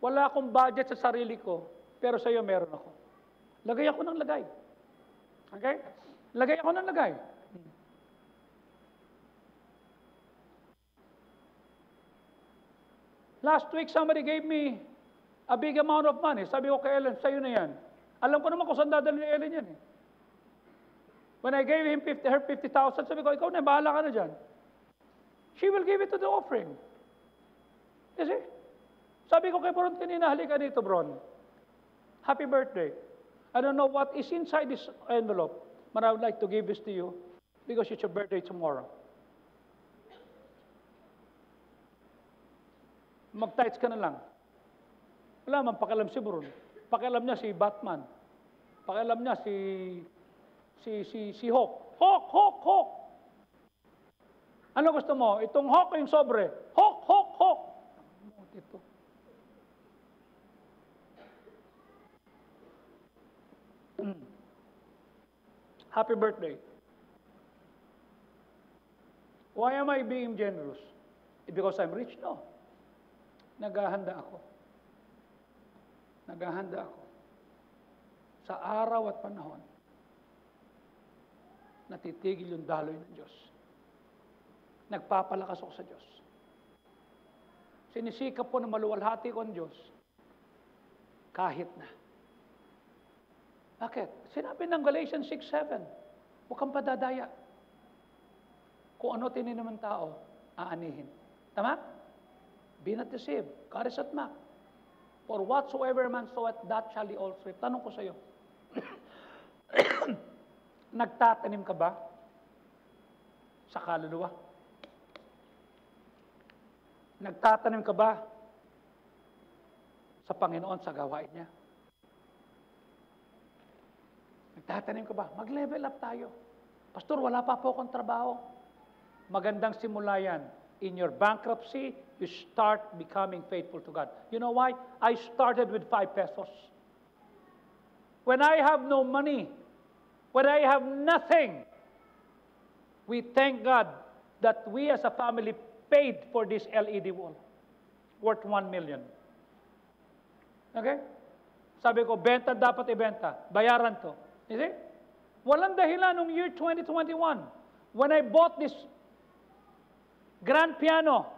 wala akong budget sa sarili ko, pero sa iyo meron ako. Lagay ako ng lagay. Okay? Lagay ako ng lagay. Last week, somebody gave me a big amount of money. Sabi ko kay Ellen, sa'yo na yan. Alam ko naman kung saan dadalhin ni Ellen yan eh. When I gave her 50,000, sabi ko, ikaw na, bahala ka na dyan. She will give it to the offering. You see? Sabi ko kay Bron kanina, halika dito, Bron. Happy birthday. I don't know what is inside this envelope, but I would like to give this to you because it's your birthday tomorrow. Mag-tights ka na lang. Wala man, pakialam si Bron. Pakialam niya si Batman. Pakialam niya si Hawk. Hawk! Ano gusto mo? Itong Hawk o yung sobre? Hawk! Ito. Happy birthday. Why am I being generous? Because I'm rich? No. Naghahanda ako. Sa araw at panahon, natitigil yung daloy ng Diyos. Nagpapalakas ako sa Diyos. Sinisikap po na maluwalhati ko ang Diyos, kahit na. Bakit? Sinabi ng Galatians 6:7, huwag kang padadaya. Kung ano tinin naman tao, aanihin. Tama? Be not deceived. God is at mark. For whatsoever man soweth, that shall he also reap. Tanong ko sa iyo, nagtatanim ka ba sa kaluluwa? Nagtatanim ka ba sa Panginoon sa gawain niya? Nagtatanim ka ba? Mag-level up tayo. Pastor, wala pa po akong trabaho. Magandang simula yan. In your bankruptcy, you start becoming faithful to God. You know why? I started with 5 pesos. When I have no money, when I have nothing, we thank God that we as a family paid for this LED wall worth 1 million. Okay? Sabi ko, benta dapat ibenta. Bayaran to. You see? Walang dahilan nung year 2021 when I bought this grand piano.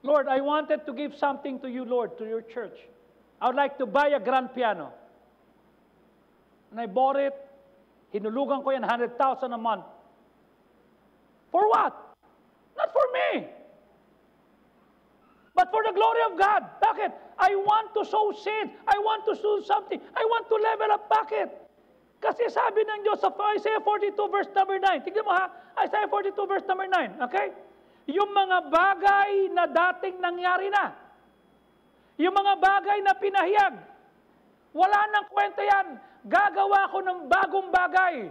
Lord, I wanted to give something to you, Lord, to your church. I would like to buy a grand piano. And I bought it. Hinulugan ko yan 100,000 a month. For what? Not for me. But for the glory of God. Bakit? I want to sow seed. I want to sow something. I want to level up. Bakit? Kasi sabi ng Diyos sa Isaiah 42 verse number 9. Tignan mo ha. Isaiah 42 verse number 9. Okay? Yung mga bagay na dating nangyari na. Yung mga bagay na pinahiyag. Wala nang kwenta yan. Gagawa ko ng bagong bagay.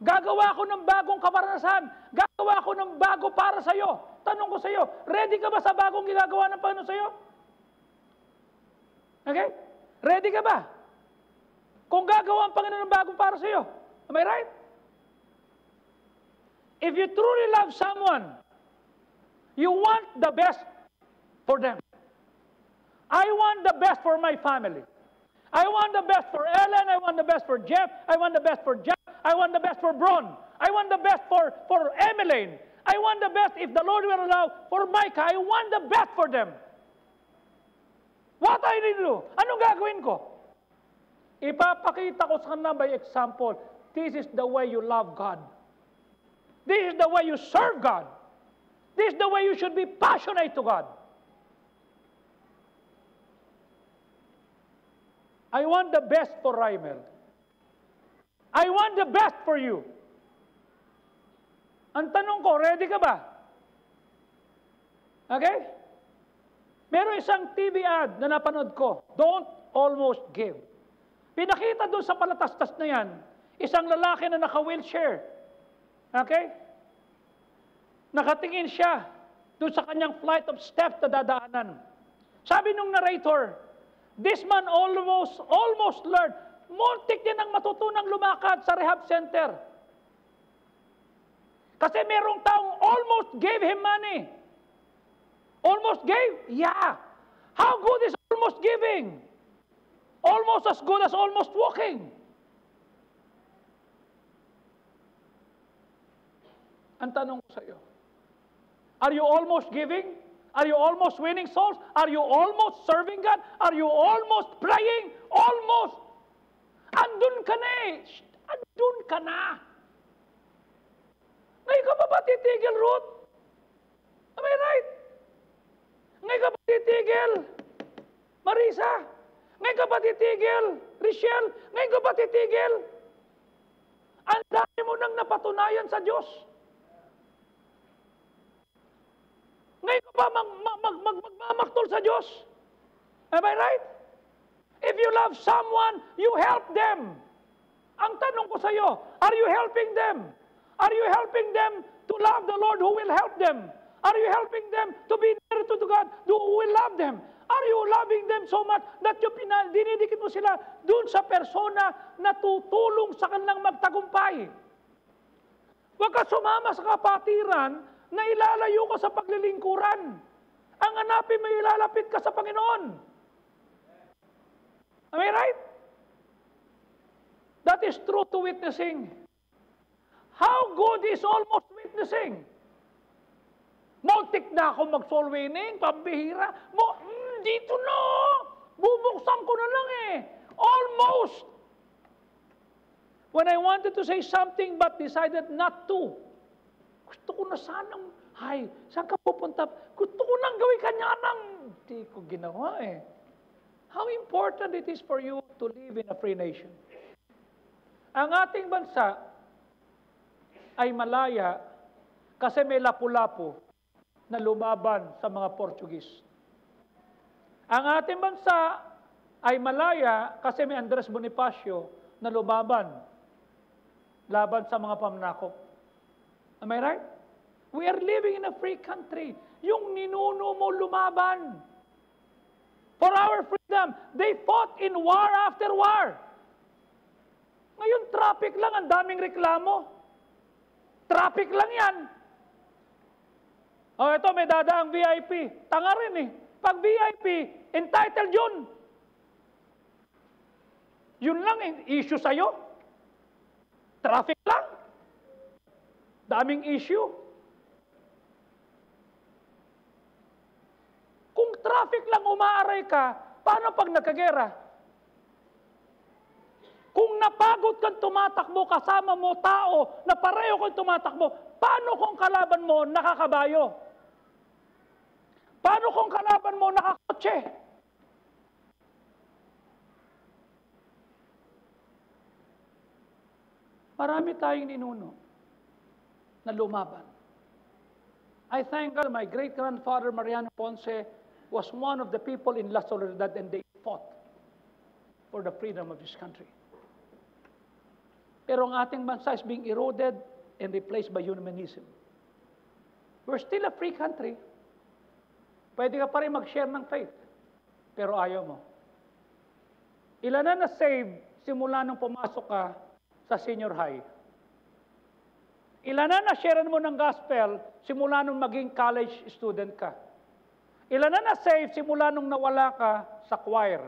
Gagawa ko ng bagong kamaranasan. Gagawa ko ng bago para sa iyo. Tanong ko sa iyo, ready ka ba sa bagong ginagawa ng Panginoon sa iyo? Okay? Ready ka ba? Kung gagawa ang Panginoon ng bagong para sa iyo. Am I right? If you truly love someone, you want the best for them. I want the best for my family. I want the best for Ellen. I want the best for Jeff. I want the best for Jack. I want the best for Bron. I want the best for Emmeline. I want the best, if the Lord will allow, for Micah. I want the best for them. What I need to do? Anong gagawin ko? Ipapakita ko sa kanila by example. This is the way you love God. This is the way you serve God. This is the way you should be passionate to God. I want the best for Raimel. I want the best for you. Ang tanong ko, ready ka ba? Okay? Meron isang TV ad na napanood ko. Don't almost give. Pinakita doon sa palatastas na yan, isang lalaki na naka-wheelchair. Okay? Nakatingin siya doon sa kanyang flight of steps na dadaanan. Sabi nung narrator, this man almost learned. Muntik niya nang matutunang lumakad sa rehab center. Kasi merong taong almost gave him money. Almost gave? Yeah. How good is almost giving? Almost as good as almost walking. Ang tanong ko sa iyo, are you almost giving? Are you almost winning souls? Are you almost serving God? Are you almost praying? Almost. Andun ka na eh. Andun ka na. Ngayon ka ba titigil, Ruth? Am I right? Ngayon ka ba titigil, Marisa? Ngayon ka ba titigil, Richelle? Ngayon ka ba titigil? Ang dami mo nang napatunayan sa Diyos. Ngayon ka ba magmamaktol sa Diyos? Am I right? If you love someone, you help them. Ang tanong ko sa iyo, are you helping them? Are you helping them to love the Lord who will help them? Are you helping them to be near to God who will love them? Are you loving them so much that you dinidikit mo sila dun sa persona na tutulong sa kanilang magtagumpay? Huwag ka sumama sa kapatiran na ilalayo ka sa paglilingkuran. Ang hanapin mo, ilalapit ka sa Panginoon. Am I right? That is true to witnessing. How good is almost witnessing? Muntik na ako mag-soul winning, pambihira. Dito no! Bubuksan ko na lang eh. Almost! When I wanted to say something but decided not to, gusto ko na sanang, saan ka pupunta? Gusto ko nang gawin kanya nang, hindi ko ginawa eh. How important it is for you to live in a free nation. Ang ating bansa ay malaya kasi may lapu-lapu na lumaban sa mga Portugis. Ang ating bansa ay malaya kasi may Andres Bonifacio na laban sa mga pamanakop. Am I right? We are living in a free country. Yung ninuno mo lumaban. For our freedom, they fought in war after war. Ngayon, traffic lang, ang daming reklamo. Traffic lang yan. O ito, may dadaang VIP. Tanga rin eh. Pag VIP, entitled yun. Yun lang eh, issue sa'yo. Traffic lang. Daming issue. Kung traffic lang umaaray ka, paano pag nagkagera? Kung napagod kang tumatakbo, kasama mo tao na pareho kang tumatakbo, paano kung kalaban mo nakakabayo? Paano kung kalaban mo nakakotse? Marami tayong ninuno na lumaban. I thank God my great-grandfather Mariano Ponce was one of the people in La Soledad and they fought for the freedom of this country. Pero ang ating bansa is being eroded and replaced by humanism. We're still a free country. Pwede ka pa rin mag-share ng faith. Pero ayaw mo. Ilan na na-save simula nung pumasok ka sa senior high? Ilan na na-share mo ng gospel simula nung maging college student ka? Ilan na na-save simula nung nawala ka sa choir?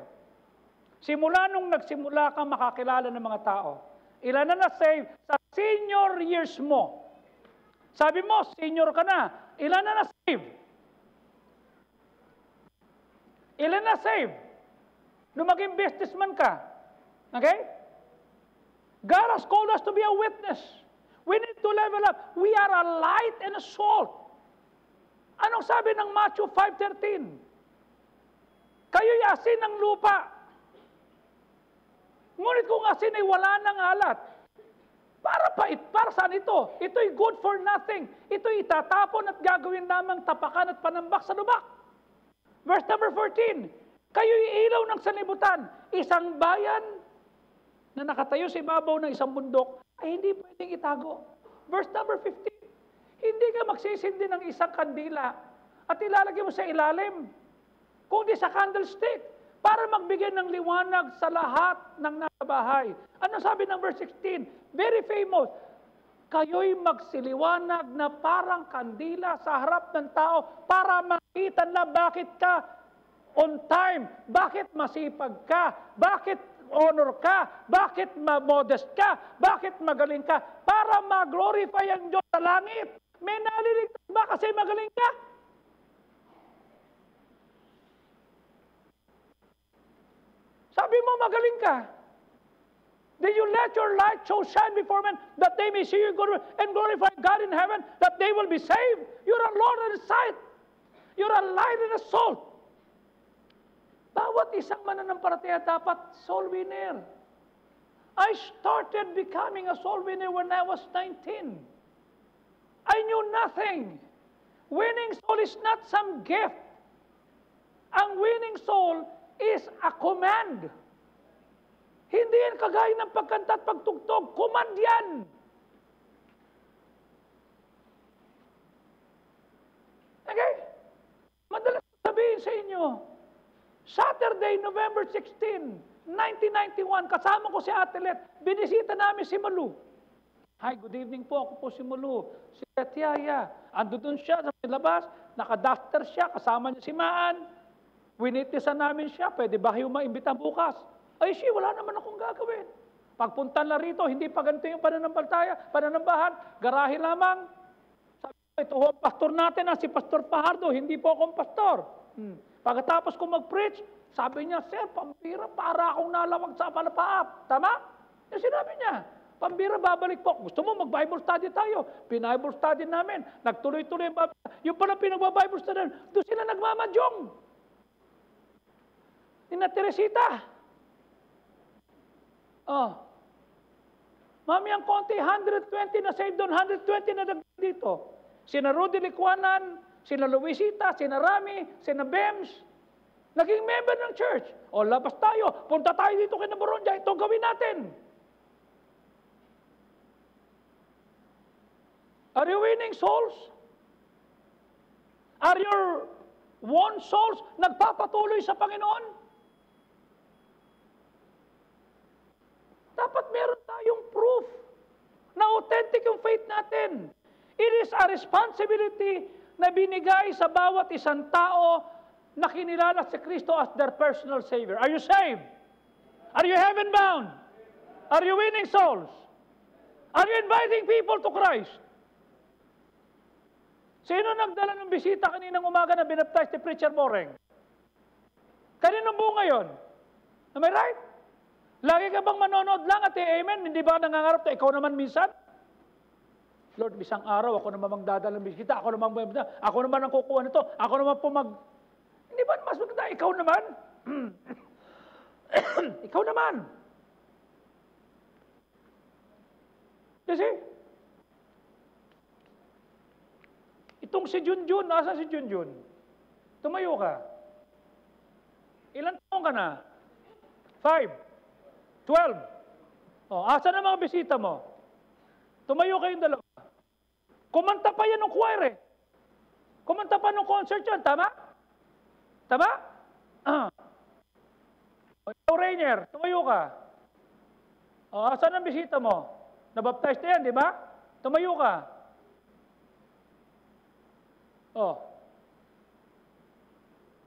Simula nung nagsimula ka makakilala ng mga tao? Ilan na na-save sa senior years mo? Sabi mo, senior ka na. Ilan na na-save? Ilan na-save? Nung maging businessman ka. Okay? God has called us to be a witness. We need to level up. We are a light and a salt. Anong sabi ng Matthew 5:13? Kayo'y asin ng lupa. Ngunit kung asin ay wala ng alat, para saan ito? Ito'y good for nothing. Ito'y itatapon at gagawin lamang tapakan at panambak sa lubak. Verse number 14, kayo'y ilaw ng sanlibutan. Isang bayan na nakatayo sa ibabaw ng isang bundok ay hindi pwedeng itago. Verse number 15, hindi ka magsisindi ng isang kandila at ilalagay mo sa ilalim, kundi sa candlestick, para magbigay ng liwanag sa lahat ng nasa bahay. Ano sabi ng verse 16? Very famous. Kayo'y magsiliwanag na parang kandila sa harap ng tao para makita na bakit ka on time, bakit masipag ka, bakit honor ka, bakit modest ka, bakit magaling ka, para mag-glorify ang Diyos sa langit. May naliligtas ba kasi magaling ka? Sabi mo magaling ka. Did you let your light so shine before men that they may see you and glorify God in heaven, that they will be saved? You're a Lord and a sight. You're a light and a salt. Bawat isang mananampalataya dapat soul winner. I started becoming a soul winner when I was 19. I knew nothing. Winning soul is not some gift. Ang winning soul is a command. Hindi yan kagaya ng pagkanta at pagtugtog. Command yan. Okay? Madalas sabihin sa inyo, Saturday, November 16, 1991, kasama ko si Ate Let, binisita namin si Malu. Hi, good evening po, ako po si Malu. Si Tiaya, ando dun siya sa labas, naka-duster siya, kasama niya si Maan. Winitnessan namin siya, pwede ba kayo maimbita bukas? Ay, wala naman akong gagawin. Pagpunta na rito, hindi pa ganito yung pananambahan, garahe lamang. Sabi ko, ito ang pastor natin, si Pastor Fajardo, hindi po akong pastor. Pagkatapos ko mag-preach, sabi niya, Sir, pambira, para akong nalawag sa palapaap. Tama? Yung sinabi niya, pambira, babalik po. Gusto mo, mag-Bible study tayo. Pin-Bible study namin. Nagtuloy-tuloy yung pala pinag-Bible study, doon sila nagmamadyong. Nina Teresita. Oh. Mami, ang konti, 120 na saved doon, 120 na dito. Sina Rudy Licuanan, sina Luisita, sina Rami, sina Bems, naging member ng church. O, labas tayo, punta tayo dito kay Naboronja, ito gawin natin. Are you winning souls? Are your won souls nagpapatuloy sa Panginoon? Dapat meron tayong proof na authentic yung faith natin. It is a responsibility na binigay sa bawat isang tao na kinilala si Kristo as their personal Savior. Are you saved? Are you heaven-bound? Are you winning souls? Are you inviting people to Christ? Sino nagdala ng bisita kaninang umaga na binaptize ni Preacher Boreng? Kaninong bunga yun? Am I right? Lagi ka bang manonood lang at amen? Hindi ba nangangarap na ikaw naman minsan? Lord, isang araw, ako naman magdadala ng bisita, ako naman ang kukuha nito, ako naman po Hindi ba mas maganda? Ikaw naman? Ikaw naman. Kasi, itong si Junjun, nasa si Junjun? Tumayo ka. Ilan taong ka na? 5. 12. O, asa na mga bisita mo? Tumayo kayong dalawa. Kumanta pa yan ng choir eh. Kumanta pa ng concert yan, tama? Tama? O, ikaw, Rainier, tumayo ka. O, asa na bisita mo? Nabaptize na yan, di ba? Tumayo ka. O.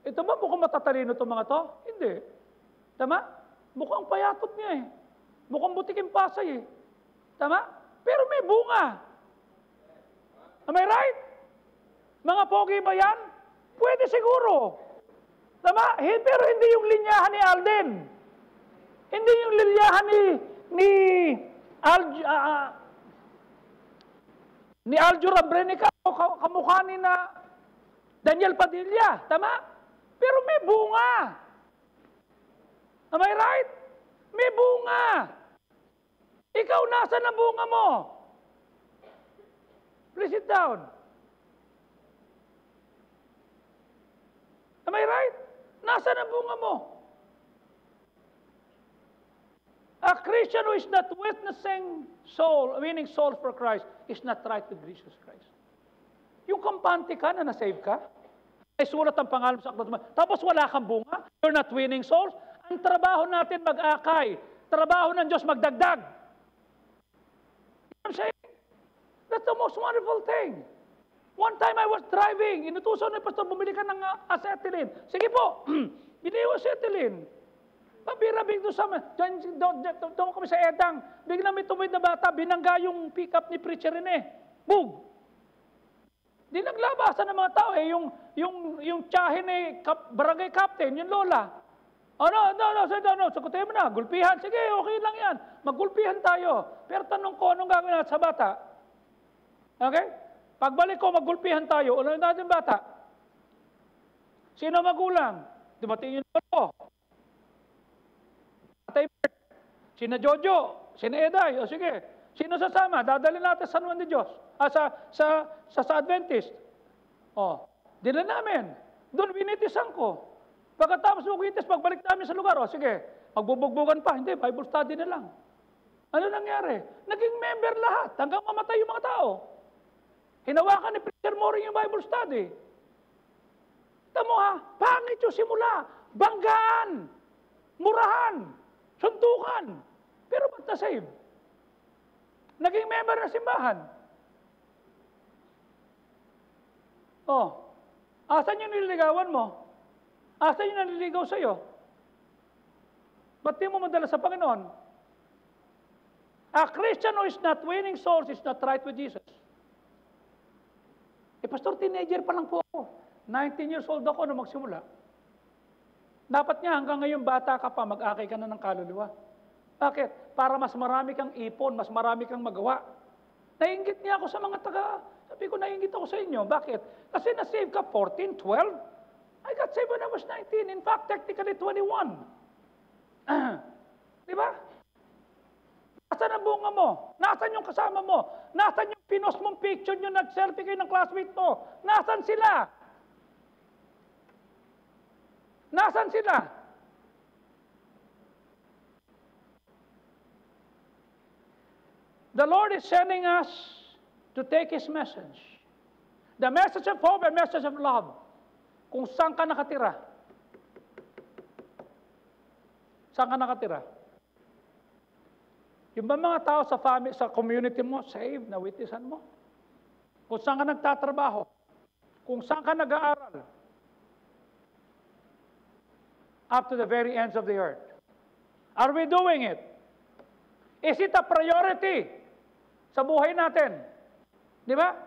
Ito ba mukhang matatalino itong mga to? Hindi. Tama? Mukhang payatot niya eh. Mukhang butiking pasay eh. Tama? Pero may bunga. Am I right? Mga pogi ba yan? Pwede siguro. Tama? Pero hindi yung linyahan ni Alden. Hindi yung linyahan ni Aljo Rabrenica o kamukha ni na Daniel Padilla. Tama? Pero may bunga. Am I right? May bunga. Ikaw, nasa na bunga mo? Please sit down. Am I right? Nasa na bunga mo? A Christian who is not witnessing soul, winning soul for Christ, is not right with Jesus Christ. Yung kampante ka na na-save ka, Ay sulat ang pangalan sa aklat mo. Tapos wala kang bunga. You're not winning souls. Ang trabaho natin mag-akay. Trabaho ng Diyos magdagdag. You know what I'm saying? That's the most wonderful thing. One time I was driving. Inutusan ni Pastor, bumili ka ng acetylene. Sige po. Bili ko acetylene. Pabirabing doon sa... Doon kami sa Edang. Bigla may tumawid na bata. Binangga yung pick-up ni preacher rin eh. Boom! Di naglabasan ng mga tao eh, yung tiyahin eh, barangay captain, yung lola. Oh, no, sagutin mo na, gulpihan. Sige, okay lang yan. Maggulpihan tayo. Pero tanong ko, anong gagawin natin sa bata? Okay? Pagbalik ko, maggulpihan tayo. Ano natin bata? Sino magulang? Dumating yung lolo. Tatay Bert. Sina Jojo. Sina Eday. O sige. Sino sasama? Dadali natin sa San Juan de Dios. Sa Adventist. O, dila namin. Doon binitisan ko. Pagkatapos magwitis, pagbalik namin sa lugar, o sige, magbubugbugan pa. Hindi, Bible study na lang. Ano nangyari? Naging member lahat, hanggang mamatay yung mga tao. Hinawakan ni Preacher Moring yung Bible study. Tamo ha, pangit yung simula. Banggaan, murahan, suntukan. Pero ba't na-save? Naging member ng simbahan. Oh, asan yung nililigawan mo? Asan yung naliligaw sa'yo? Ba't di mo madala sa Panginoon? A Christian who is not winning souls is not right with Jesus. Pastor, teenager pa lang po ako. 19 years old ako na magsimula. Dapat nga hanggang ngayon bata ka pa, mag-akay ka na ng kaluluwa. Bakit? Para mas marami kang ipon, mas marami kang magawa. Nainggit niya ako sa mga sabi ko, nainggit ako sa inyo. Bakit? Kasi na-save ka 14, 12. I got saved when I was 19. In fact, technically 21. Di ba? Nasaan ang bunga mo? Nasaan yung kasama mo? Nasaan yung pinost mong picture nyo, nag-selfie kayo ng classmate mo? Nasaan sila? Nasaan sila? The Lord is sending us to take His message. The message of hope and message of love. Kung saan ka nakatira. Saan ka nakatira? Yung ba mga tao sa family, sa community mo, saved, na-witnessan mo? Kung saan ka nagtatrabaho? Kung saan ka nag-aaral? Up to the very ends of the earth. Are we doing it? Is it a priority sa buhay natin? Di ba?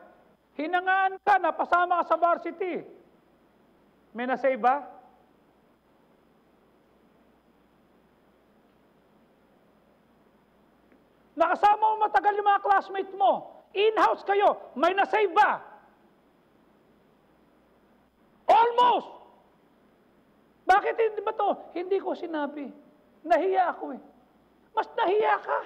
Hinangaan ka, napasama ka sa varsity. May na-save ba? Nakasama mo matagal yung mga classmates mo. In-house kayo. May na-save ba? Almost! Bakit hindi ba to? Hindi ko sinabi. Nahiya ako eh. Mas nahiya ka.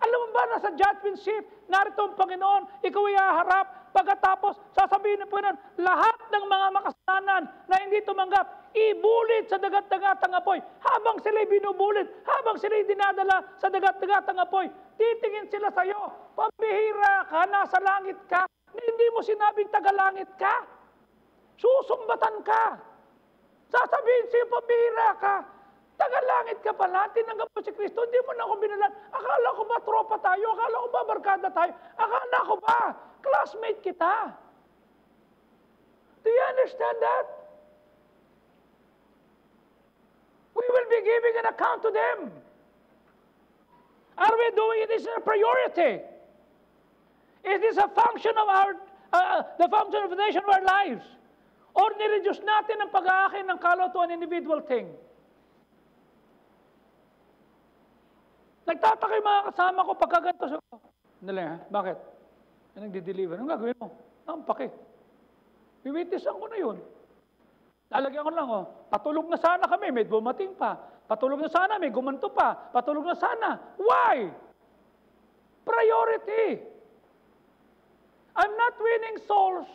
Alam mo ba, nasa judgment seat, narito ang Panginoon, ikaw ay haharap, pagkatapos sasabihin ng Panginoon, lahat ng mga makasalanan na hindi tumanggap, ibulit sa dagat-dagatang apoy. Habang sila'y binubulit, habang sila'y dinadala sa dagat-dagatang apoy, titingin sila sa iyo, pambihira ka, nasa langit ka, hindi mo sinabing tagalangit ka. Susumbatan ka. Sasabihin sa'yo, pambihira ka. Tagalangit ka pala, tinanggap mo si Kristo, hindi mo na ako binalan. Akala ko ba tropa tayo? Akala ko ba barkada tayo? Akala ko ba classmate kita? Do you understand that? We will be giving an account to them. Are we doing it? Is it a priority? Is this a function of the function of the nation of our lives? Or nireduce natin ang pag-aakin ng kaluluwa to an individual thing? Nagtataka yung mga kasama ko pagkaganto sa ko. Dali ha? Bakit? Nagdi-deliver. Anong gagawin mo? Ang pake. Wiwitisan ko na yun. Lalagyan ko lang, patulog na sana kami, may bumating pa. Patulog na sana, may gumanto pa. Patulog na sana. Why? Priority. I'm not winning souls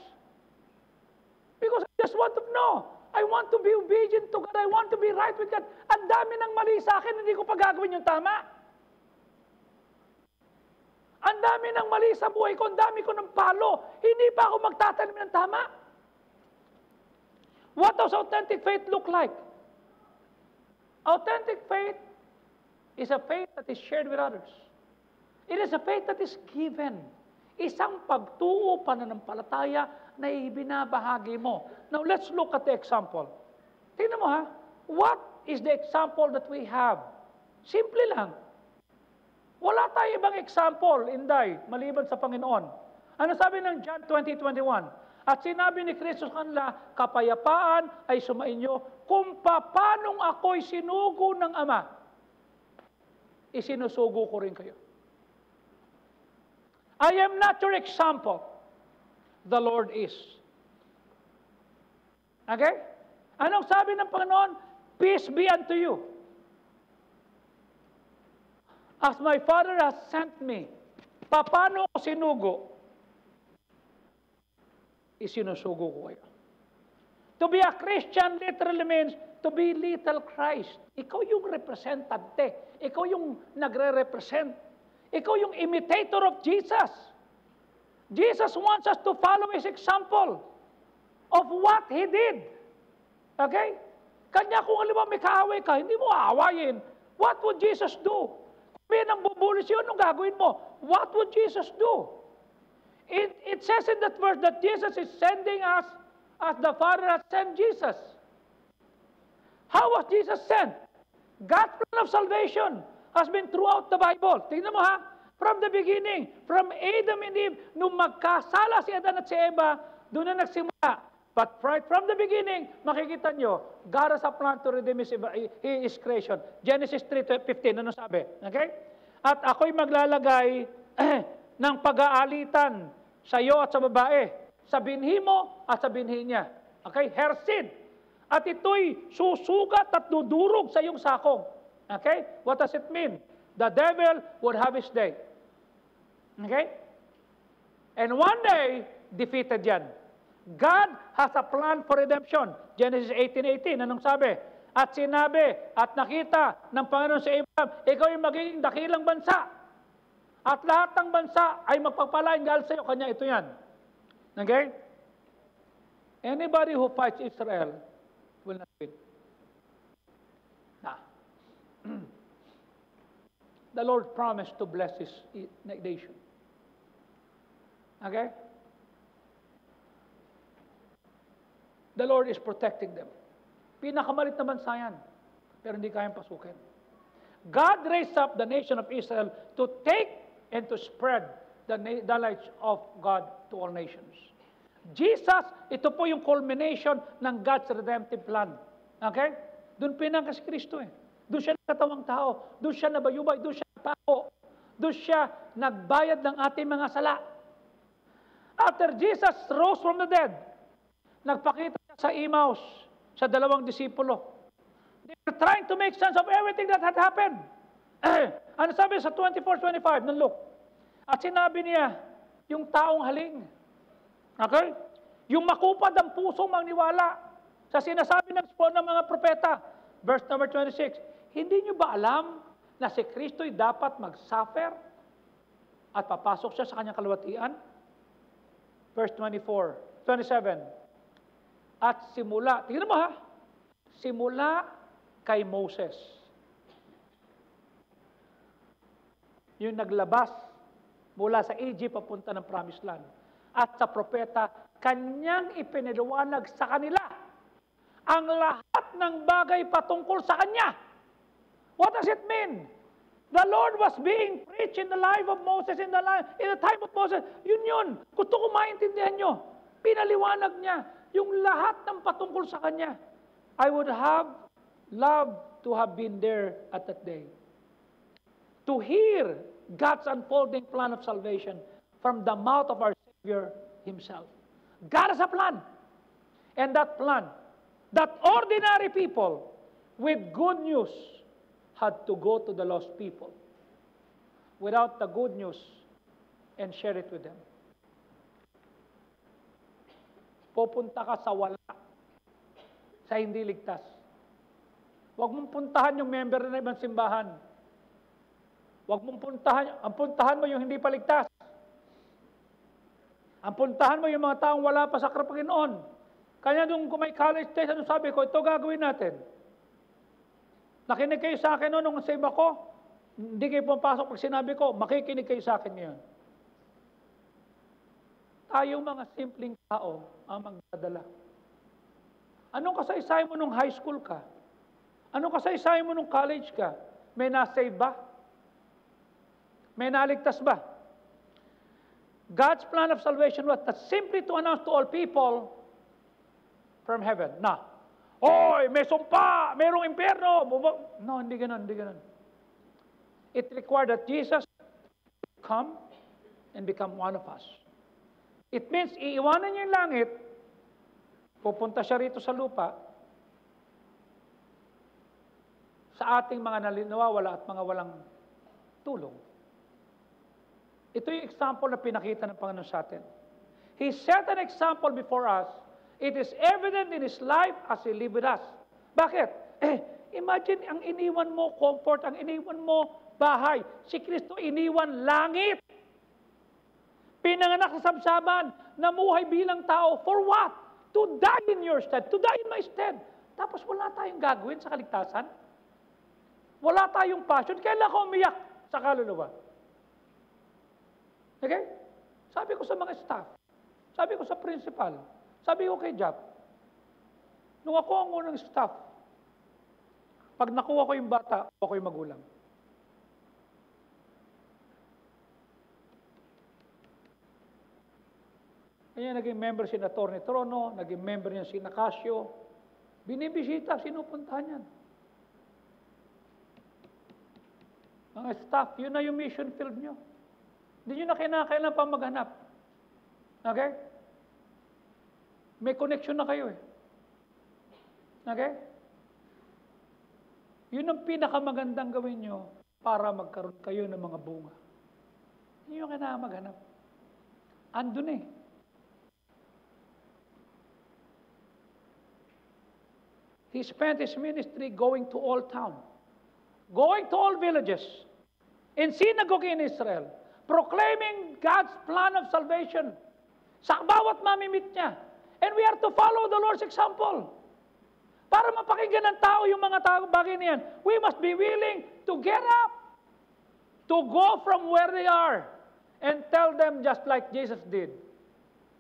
because I just want to know. I want to be obedient to God. I want to be right with God. Ang dami ng mali sa akin, hindi ko pa gagawin yung tama. Ang dami ng mali sa buhay ko, ang dami ko ng palo. Hindi pa ako magtatanim ng tama. What does authentic faith look like? Authentic faith is a faith that is shared with others. It is a faith that is given. Isang pagtuo, pananampalataya na ibinabahagi mo. Now, let's look at the example. Tingnan mo ha, what is the example that we have? Simple lang. Wala tayo ibang example, Inday, maliban sa Panginoon. Ano sabi ng John 20:21? At sinabi ni Kristo sa kanila, kapayapaan ay sumainyo kung paanong ako'y sinugo ng Ama. Isinusugo ko rin kayo. I am not your example. The Lord is. Okay? Anong sabi ng Panginoon? Peace be unto you. As my Father has sent me, paano ko sinugo? Isinusugo ko kayo. To be a Christian literally means to be little Christ. Ikaw yung representante. Ikaw yung nagre-represent. Ikaw yung imitator of Jesus. Jesus wants us to follow His example of what He did. Okay? Kanya kung alam mo may kaaway ka, hindi mo aawayin. What would Jesus do? Kung may nang bubulis yun, anong gagawin mo? What would Jesus do? It says in that verse that Jesus is sending us as the Father has sent Jesus. How was Jesus sent? God's plan of salvation has been throughout the Bible. Tingnan mo ha, from the beginning, from Adam and Eve, nung magkasala si Adan at si Eva, doon na nagsimula. But right from the beginning, makikita nyo, God has a plan to redeem His creation. Genesis 3:15, ano sabi? Okay? At ako'y maglalagay ng pag-aalitan sa iyo at sa babae, sa binhi mo at sa binhi niya. Okay? Her seed. At ito'y susugat at dudurog sa iyong sakong. Okay? What does it mean? The devil would have his day. Okay? And one day, defeated yan. God has a plan for redemption. Genesis 18:18, anong sabi? At sinabi, at nakita ng Panginoon sa Abraham, ikaw ay magiging dakilang bansa. At lahat ng bansa ay magpagpalain dahil sa iyo. Kanya ito yan. Okay? Anybody who fights Israel will not win. Nah. The Lord promised to bless His nation. Okay? The Lord is protecting them. Pinakamalit na bansa yan, pero hindi kayang pasukin. God raised up the nation of Israel to take and to spread the knowledge of God to all nations. Jesus, ito po yung culmination ng God's redemptive plan. Okay? Doon pinangka si Kristo eh. Doon siya nakatawang tao. Doon siya nabayubay. Doon siya napako. Doon siya nagbayad ng ating mga sala. After Jesus rose from the dead, nagpakita siya sa Emmaus, sa dalawang disipulo. They were trying to make sense of everything that had happened. Ano sabi sa 24:25 ng Luke? At sinabi niya, yung taong haling. Okay? Yung makupad ang puso magniwala sa sinasabi ng mga propeta. Verse number 26, hindi nyo ba alam na si Kristo'y dapat mag-suffer at papasok siya sa kanyang kalwatian? Verse 27, at simula, tingnan mo ha, simula kay Moses, yung naglabas mula sa Egypt papunta ng Promised Land, at sa propeta, kanyang ipinaliwanag sa kanila ang lahat ng bagay patungkol sa kanya. What does it mean? The Lord was being preached in the life of Moses, in the time of Moses. Yun. Gusto ko maintindihan nyo. Pinaliwanag niya yung lahat ng patungkol sa kanya. I would have loved to have been there at that day. To hear God's unfolding plan of salvation from the mouth of our Savior Himself. God has a plan. And that plan, that ordinary people with good news had to go to the lost people without the good news and share it with them. Pupunta ka sa wala, sa hindi ligtas. Huwag mong puntahan yung member na ibang simbahan. Huwag mong puntahan, ang puntahan mo yung hindi pa ligtas. Ang puntahan mo yung mga taong wala pa sa Panginoon. Kaya nung may college days, ano sabi ko, ito gagawin natin. Nakinig kayo sa akin noon nung save ako. Hindi kayo pumapasok pag sinabi ko, makikinig kayo sa akin ngayon. Tayong mga simpleng tao ang magdadala. Anong kasaysayan mo nung high school ka? Anong kasaysayan mo nung college ka? May na-save ba? May naligtas ba? God's plan of salvation was not simply to announce to all people from heaven. Na, oy, may sumpa, mayroong impyerno. No, hindi ganun, hindi ganun. It required that Jesus come and become one of us. It means, iiwanan niya yung langit, pupunta siya rito sa lupa, sa ating mga nawawala at mga walang tulong. Ito yung example na pinakita ng Panginoon sa atin. He set an example before us. It is evident in His life as He lived with us. Bakit? Imagine, ang iniwan mo comfort, ang iniwan mo bahay. Si Kristo iniwan langit. Pinanganak sa sabsaban, namuhay bilang tao. For what? To die in your stead. To die in my stead. Tapos wala tayong gagawin sa kaligtasan. Wala tayong passion. Kailan ko umiyak sa kaluluwa? Okay? Sabi ko sa mga staff. Sabi ko sa principal. Sabi ko kay Jap. Nung ako ang unang staff, pag nakuha ko yung bata, ako yung magulang. Kaya naging member si Atty. Trono, naging member niya si Nacasio. Binibisita, sinupuntahan yan. Mga staff, yun na yung mission field nyo. Hindi nyo na kinakailan pa maghanap. Okay? May connection na kayo eh. Okay? Yun ang pinakamagandang gawin nyo para magkaroon kayo ng mga bunga. Hindi nyo kailangan maghanap. Andun eh. He spent his ministry going to all town, going to all villages, in synagogue in Israel, proclaiming God's plan of salvation sa bawat mamimit niya. And we are to follow the Lord's example. Para mapakinggan ng tao yung mga tao bagay niyan, we must be willing to get up, to go from where they are, and tell them just like Jesus did.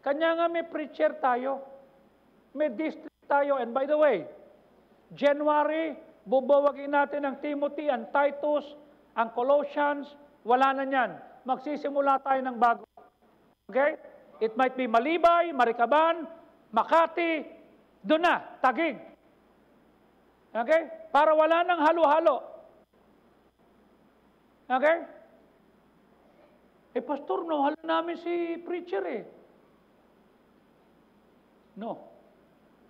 Kanya nga may preacher tayo, may district tayo, and by the way, January, bubawagin natin ang Timothy, ang Titus, ang Colossians, wala na yan. Magsisimula tayo ng bago. Okay? It might be Malibay, Marikaban, Makati, doon na, Taguig. Okay? Para wala nang halo-halo. Okay? Pastor, no, halo namin si preacher eh. No.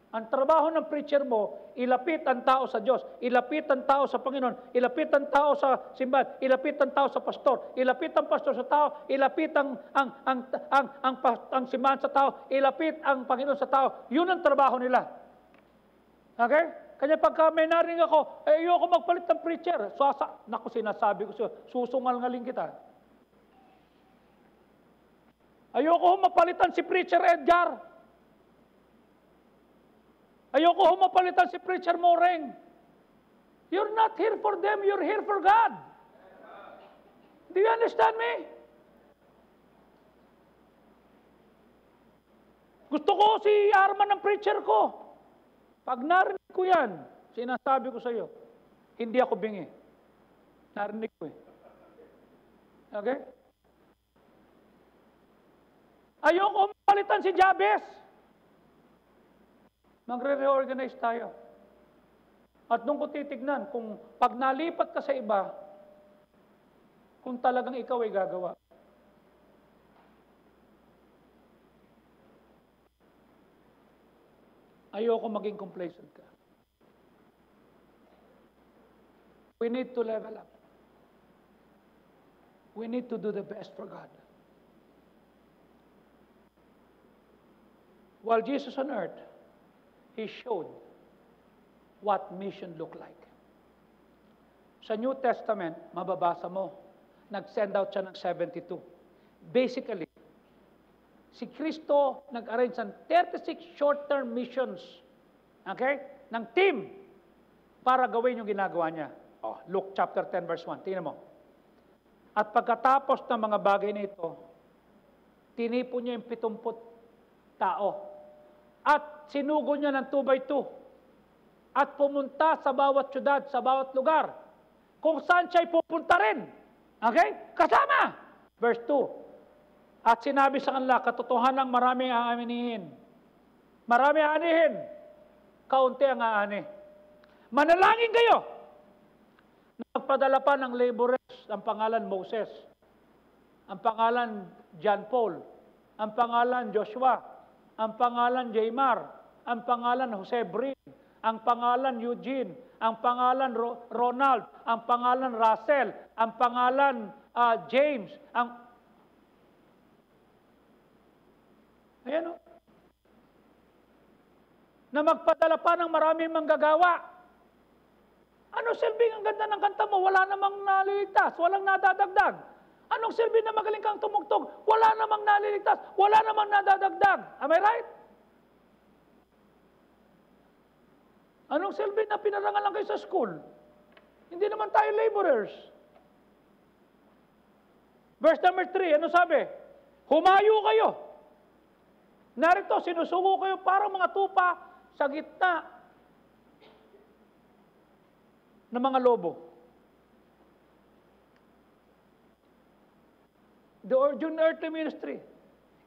Ang trabaho ng preacher mo, ilapit ang tao sa Diyos, ilapit ang tao sa Panginoon, ilapit ang tao sa simbahan, ilapit ang tao sa pastor, ilapit ang pastor sa tao, ilapit ang simbahan sa tao, ilapit ang Panginoon sa tao. Yun ang trabaho nila. Okay? Kanya pagka may narinig ako, ayoko magpalit ng preacher. Naku, sinasabi ko siya, susungal-ngaling kita. Ayoko mapalitan si preacher Edgar. Ayoko mapalitan si Preacher Moreng. You're not here for them, you're here for God. Do you understand me? Gusto ko si Arman ng preacher ko. Pag narinig ko yan, sinasabi ko sa iyo, hindi ako bingi. Narinig ko eh. Okay? Ayoko mapalitan si Jabez. Magre-reorganize tayo. At doon ko titignan kung pag nalipat ka sa iba, kung talagang ikaw ay gagawa. Ayoko maging complacent ka. We need to level up. We need to do the best for God. While Jesus on earth, He showed what mission looked like. Sa New Testament, mababasa mo, nag-send out siya ng 72. Basically, Si Kristo nag-arrange ng 36 short-term missions, okay, ng team para gawin yung ginagawa niya. Oh, Luke chapter 10 verse 1, tingnan mo. At pagkatapos ng mga bagay na ito, tinipon niya yung 70 tao. At sinugo niya ng 2 by 2. At pumunta sa bawat syudad, sa bawat lugar, kung saan siya'y pupunta rin. Okay? Kasama! Verse 2. At sinabi sa kanila, katotohanan maraming aanihin. Marami aanihin. Kaunti ang aani. Manalangin kayo. Nagpadala pa ng laborers, ang pangalan Moses, ang pangalan John Paul, ang pangalan Joshua, ang pangalan Jaymar, ang pangalan Jose Brin, ang pangalan Eugene, ang pangalan Ronald, ang pangalan Russell, ang pangalan James, ang ayan o. Na magpadala pa ng maraming manggagawa. Ano silbing ang ganda ng kanta mo? Wala namang naliligtas, walang nadadagdag. Anong silbi na magaling kang tumugtog? Wala namang naliligtas, wala namang nadadagdag. Am I right? Anong silbi na pinarangal lang kayo sa school? Hindi naman tayo laborers. Verse number 3, ano sabi? Humayo kayo. Narito, sinusugo kayo parang mga tupa sa gitna ng mga lobo. The earthly ministry.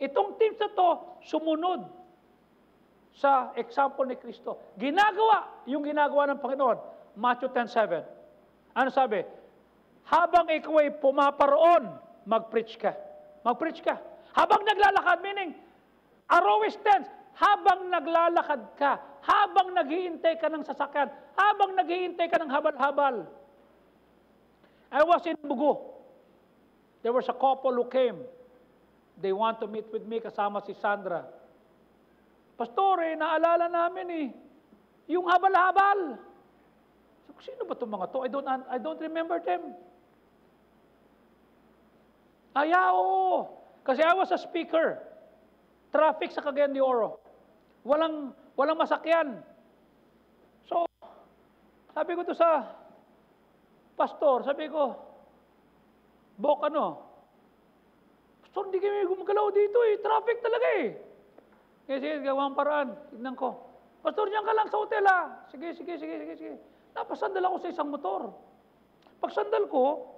Itong teams na to, sumunod sa example ni Kristo. Ginagawa yung ginagawa ng Panginoon. Matthew 10:7. Ano sabi? Habang ikaw ay pumaparoon, mag-preach ka. Mag-preach ka. Habang naglalakad, meaning, always tense, habang naglalakad ka, habang naghihintay ka ng sasakyan, habang naghihintay ka ng habal-habal. I was in Bugo. There was a couple who came. They want to meet with me, kasama si Sandra. Pastor, naalala namin yung habal-habal. So, sino ba itong mga to? I don't remember them. Oo. Kasi I was a speaker. Traffic sa Cagayan de Oro. Walang masakyan. So, sabi ko to sa pastor, sabi ko, Bok, pastor, hindi kami gumagalaw dito traffic talaga Sige, gawang paraan. Tignan ko. Pastor, diyan ka lang sa hotel Sige. Napasandal ako sa isang motor. Pag sandal ko,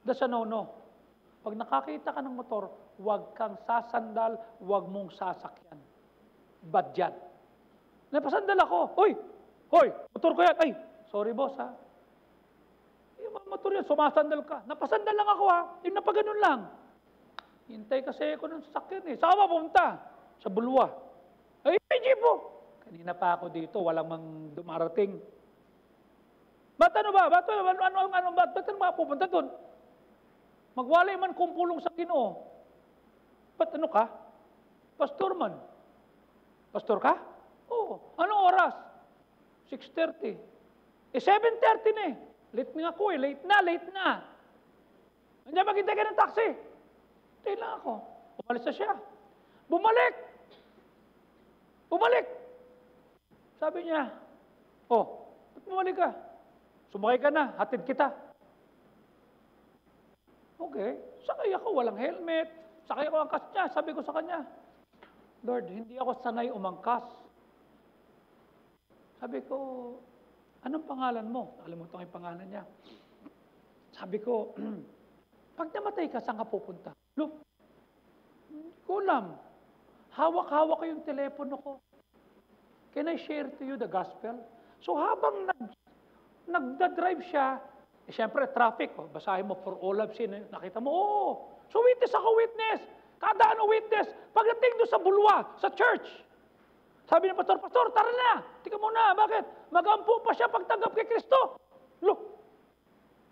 that's a no-no. Pag nakakita ka ng motor, huwag kang sasandal, huwag mong sasakyan. Bad yan. Napasandal ako. Hoy, motor ko yan. Ay, sorry boss Yung motor yan, sumasandal ka. Napasandal lang ako Yung napaganon lang. Hintay kasi ako ng sasakyan Saan ba pumunta? Sa Bulwa. Ay, may jeepo. Kanina pa ako dito, walang mang dumarating. Ba't ano mapupunta doon? Magwalay man kumpulong sa Ginoo. Ba't ano ka? Pastor man. Pastor ka? Oo. Anong oras? 6:30. 7:30 na Late nga ako Late na. Nandiyan maghintay ka ng taxi. Hintay lang ako. Umalis na siya. Bumalik. Sabi niya, ba't bumalik ka? Sumakay ka na, hatid kita. Okay. Sakay ako, walang helmet. Sakay ako angkas niya. Sabi ko sa kanya, Lord, hindi ako sanay umangkas. Sabi ko, anong pangalan mo? Nakalimutan ko yung pangalan niya. Sabi ko, pag namatay ka, saan ka pupunta? Look, hindi ko alam. Hawak-hawak ko yung telepono ko. Can I share to you the gospel? So habang nagda-drive siya, siyempre traffic, basahin mo for all I've seen, nakita mo, So witness ako, witness. Kada witness, pagdating doon sa Bulwa, sa church, sabi ng pastor, tara na, tika muna, bakit? Magampo pa siya pagtanggap kay Kristo. Look,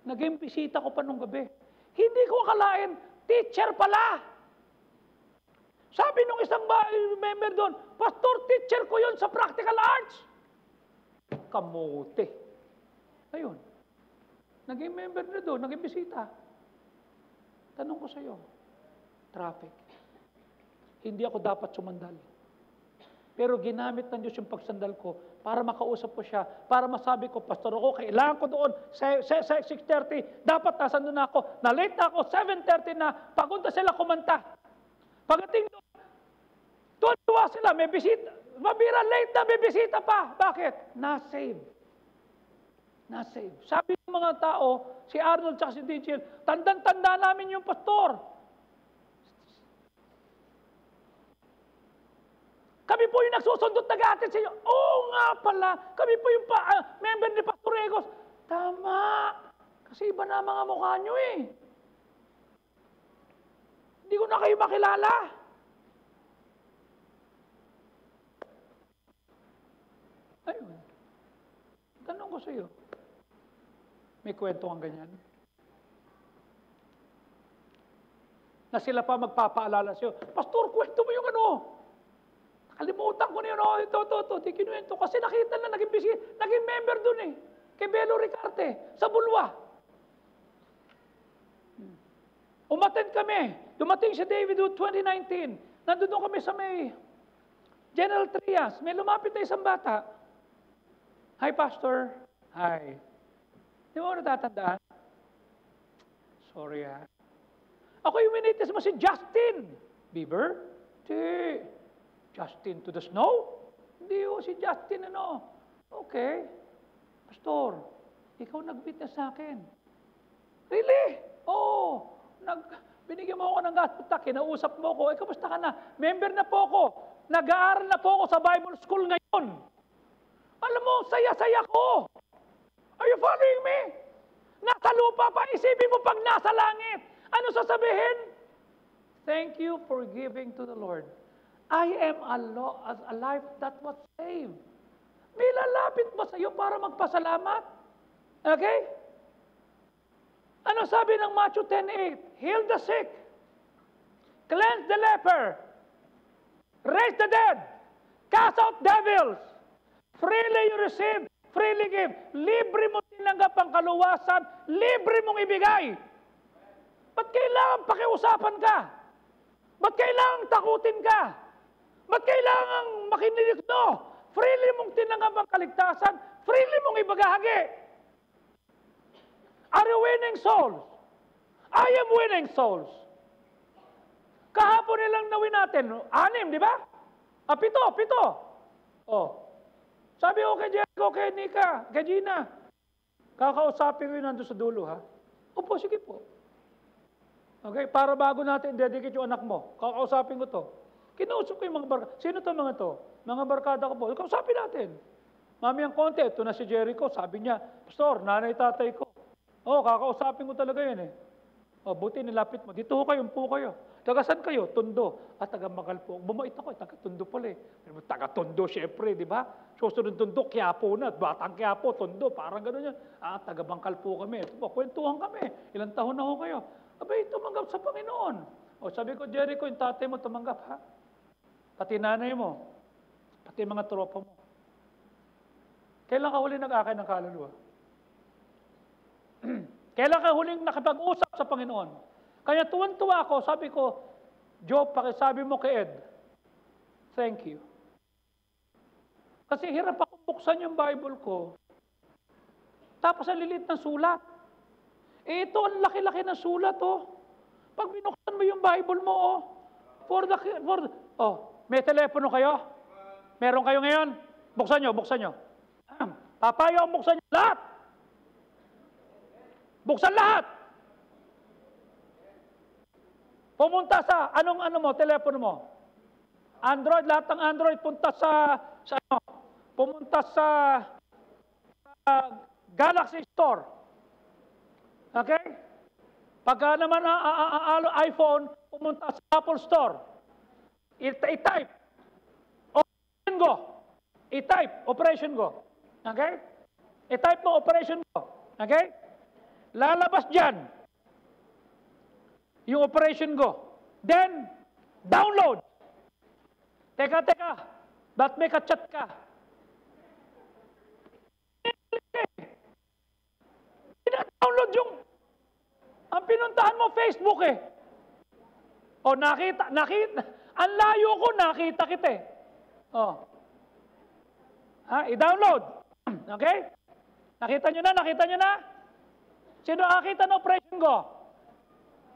naging bisita ko pa nung gabi. Hindi ko akalain, teacher pala. Sabi nung isang member doon, pastor, teacher ko yon sa practical arts. Kamote. Ayun. Naging member na doon, naging bisita. Tanong ko sa iyo, traffic. hindi ako dapat sumandal. Pero ginamit ng Diyos yung pagsandal ko para makausap ko siya, para masabi ko, Pastor ako, kailangan ko doon sa 6:30, dapat nasan doon ako, na late na ako, 7:30 na, pagunta sila kumanta. Pagdating doon, tuwa sila, may bisita, mabira late na, may bisita pa. Bakit? Na-save. Na-save. Sabi ng mga tao, si Arnold at si Dichil, tandang-tanda namin yung pastor. Kami po yung nagsusundot nag-aatin sa inyo. Oo nga pala, kami po yung member ni Pastor Egos. Tama, kasi iba na mga mukha nyo eh. Hindi ko na kayo makilala. Ayun. Tanong ko sa iyo, may kwento kang ganyan? Na sila pa magpapaalala sa iyo, Pastor, kwento mo yung ano? Kalimutan ko na yun, di kinuwento. Kasi nakita na, naging member dun eh. Kay Belo Ricarte, sa Bulwa. Umattend kami. Dumating si David Wood 2019. Nandun kami sa may General Trias. May lumapit na isang bata. Hi, Pastor. Hi. Di mo natatandaan? Sorry ha. Ako yung minitis mo si Justin Bieber. Justin to the snow? Hindi si Justin ano. Okay. Pastor, ikaw nag-witness sa akin. Really? Oo. Binigyan mo ako ng gas, kinausap mo ko, kamusta ka na? Member na po ako. Nag-aaral na po ako sa Bible School ngayon. Alam mo, saya-saya ko. Are you following me? Nasa lupa pa, isipin mo pag nasa langit. Ano sasabihin? Thank you for giving to the Lord. I am a life that was saved. May lalapit ba sa iyo para magpasalamat? Okay? Ano sabi ng Matthew 10:8? Heal the sick, cleanse the leper, raise the dead, cast out devils, freely you receive, freely give. Libre mo tinanggap ang kaluwasan, libre mong ibigay. Ba't kailangan pakiusapan ka? Ba't kailangan takutin ka? Ba't kailangan makinig? No! Freely mong tinanggap ang kaligtasan, freely mong ibagahagi. Are you winning souls? I am winning souls. Kahapon nilang nawin natin, 6, di ba? 7. Oh. Sabi ko kay Jericho, kay Nika, kay Gina, kakausapin ko yun nandun sa dulo, ha? Opo, sige po. Okay, para bago natin dedicate yung anak mo, kakausapin ko to. Kinausap ko yung mga barkada. Sino to mga to? Mga barkada ko po. Kausapin natin. Mami ang konti, ito na si Jericho, sabi niya, Pastor, nanay tatay ko. Oh, kakausapin ko talaga yun eh. Oh, buti nilapit mo. Dito ho kayo, po kayo. Taga-san kayo? Tondo. Taga-Magal po. Bumait ako, taga-Tondo pala eh. Taga-Tondo, syempre, di ba? Susunod Tondo, Quiapo na. Batang Quiapo, Tondo, parang gano'n yan. Taga-Bangkal po kami. Ito po, kwentuhan kami. Ilang taon na ho kayo. Abay, tumanggap sa Panginoon. O, sabi ko, Jericho, yung tatay mo tumanggap, ha? Pati nanay mo. Pati mga tropa mo. Kailan ka huli nag-akay ng kaluluwa? Kailan ka huling nakipag-usap sa Panginoon? Kaya tuwan-tuwa ako, sabi ko, Job, pakisabi mo kay Ed, thank you. Kasi hirap akong buksan yung Bible ko. Tapos ang lilit ng sulat. Ito, ang laki-laki ng sulat, oh. Pag binuksan mo yung Bible mo, may telepono kayo? Meron kayo ngayon? Buksan nyo. Papayo, buksan nyo lahat. Buksan lahat. Pumunta sa, telepono mo? Android, lahat ng Android, pumunta sa Galaxy Store. Okay? Pagka naman iPhone, pumunta sa Apple Store. I-type. Operation Go. I-type. Operation Go. Okay? I-type mo Operation Go. Okay? Lalabas dyan. Yung Operation Go. Then, download. Teka. Ba't may ka-chat ka? Download yung ang pinuntahan mo Facebook eh. O nakita, Ang layo ko, nakita kita eh. Oh. I-download. Okay? Nakita nyo na? Nakita nyo na? Sino nakakita ng operation ko?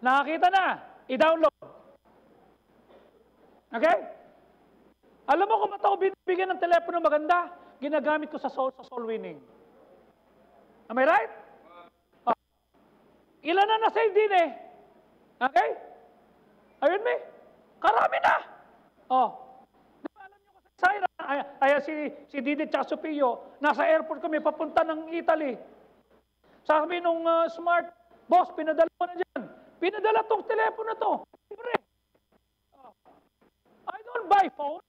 Nakakita na. I-download. Okay? Alam mo kung ba't ako binibigyan ng telepono maganda? Ginagamit ko sa soul winning. Am I right? Oh. Ilan na na-save din eh? Okay? Ayun me? Karami na. Oh. Alam niyo ko sa Zaira, si Didi at Sofio, nasa airport kami papunta ng Italy. Sabi nung smart, boss, pinadala ko na dyan. Pinadala tong telepono to. Libre. Oh. I don't buy phone.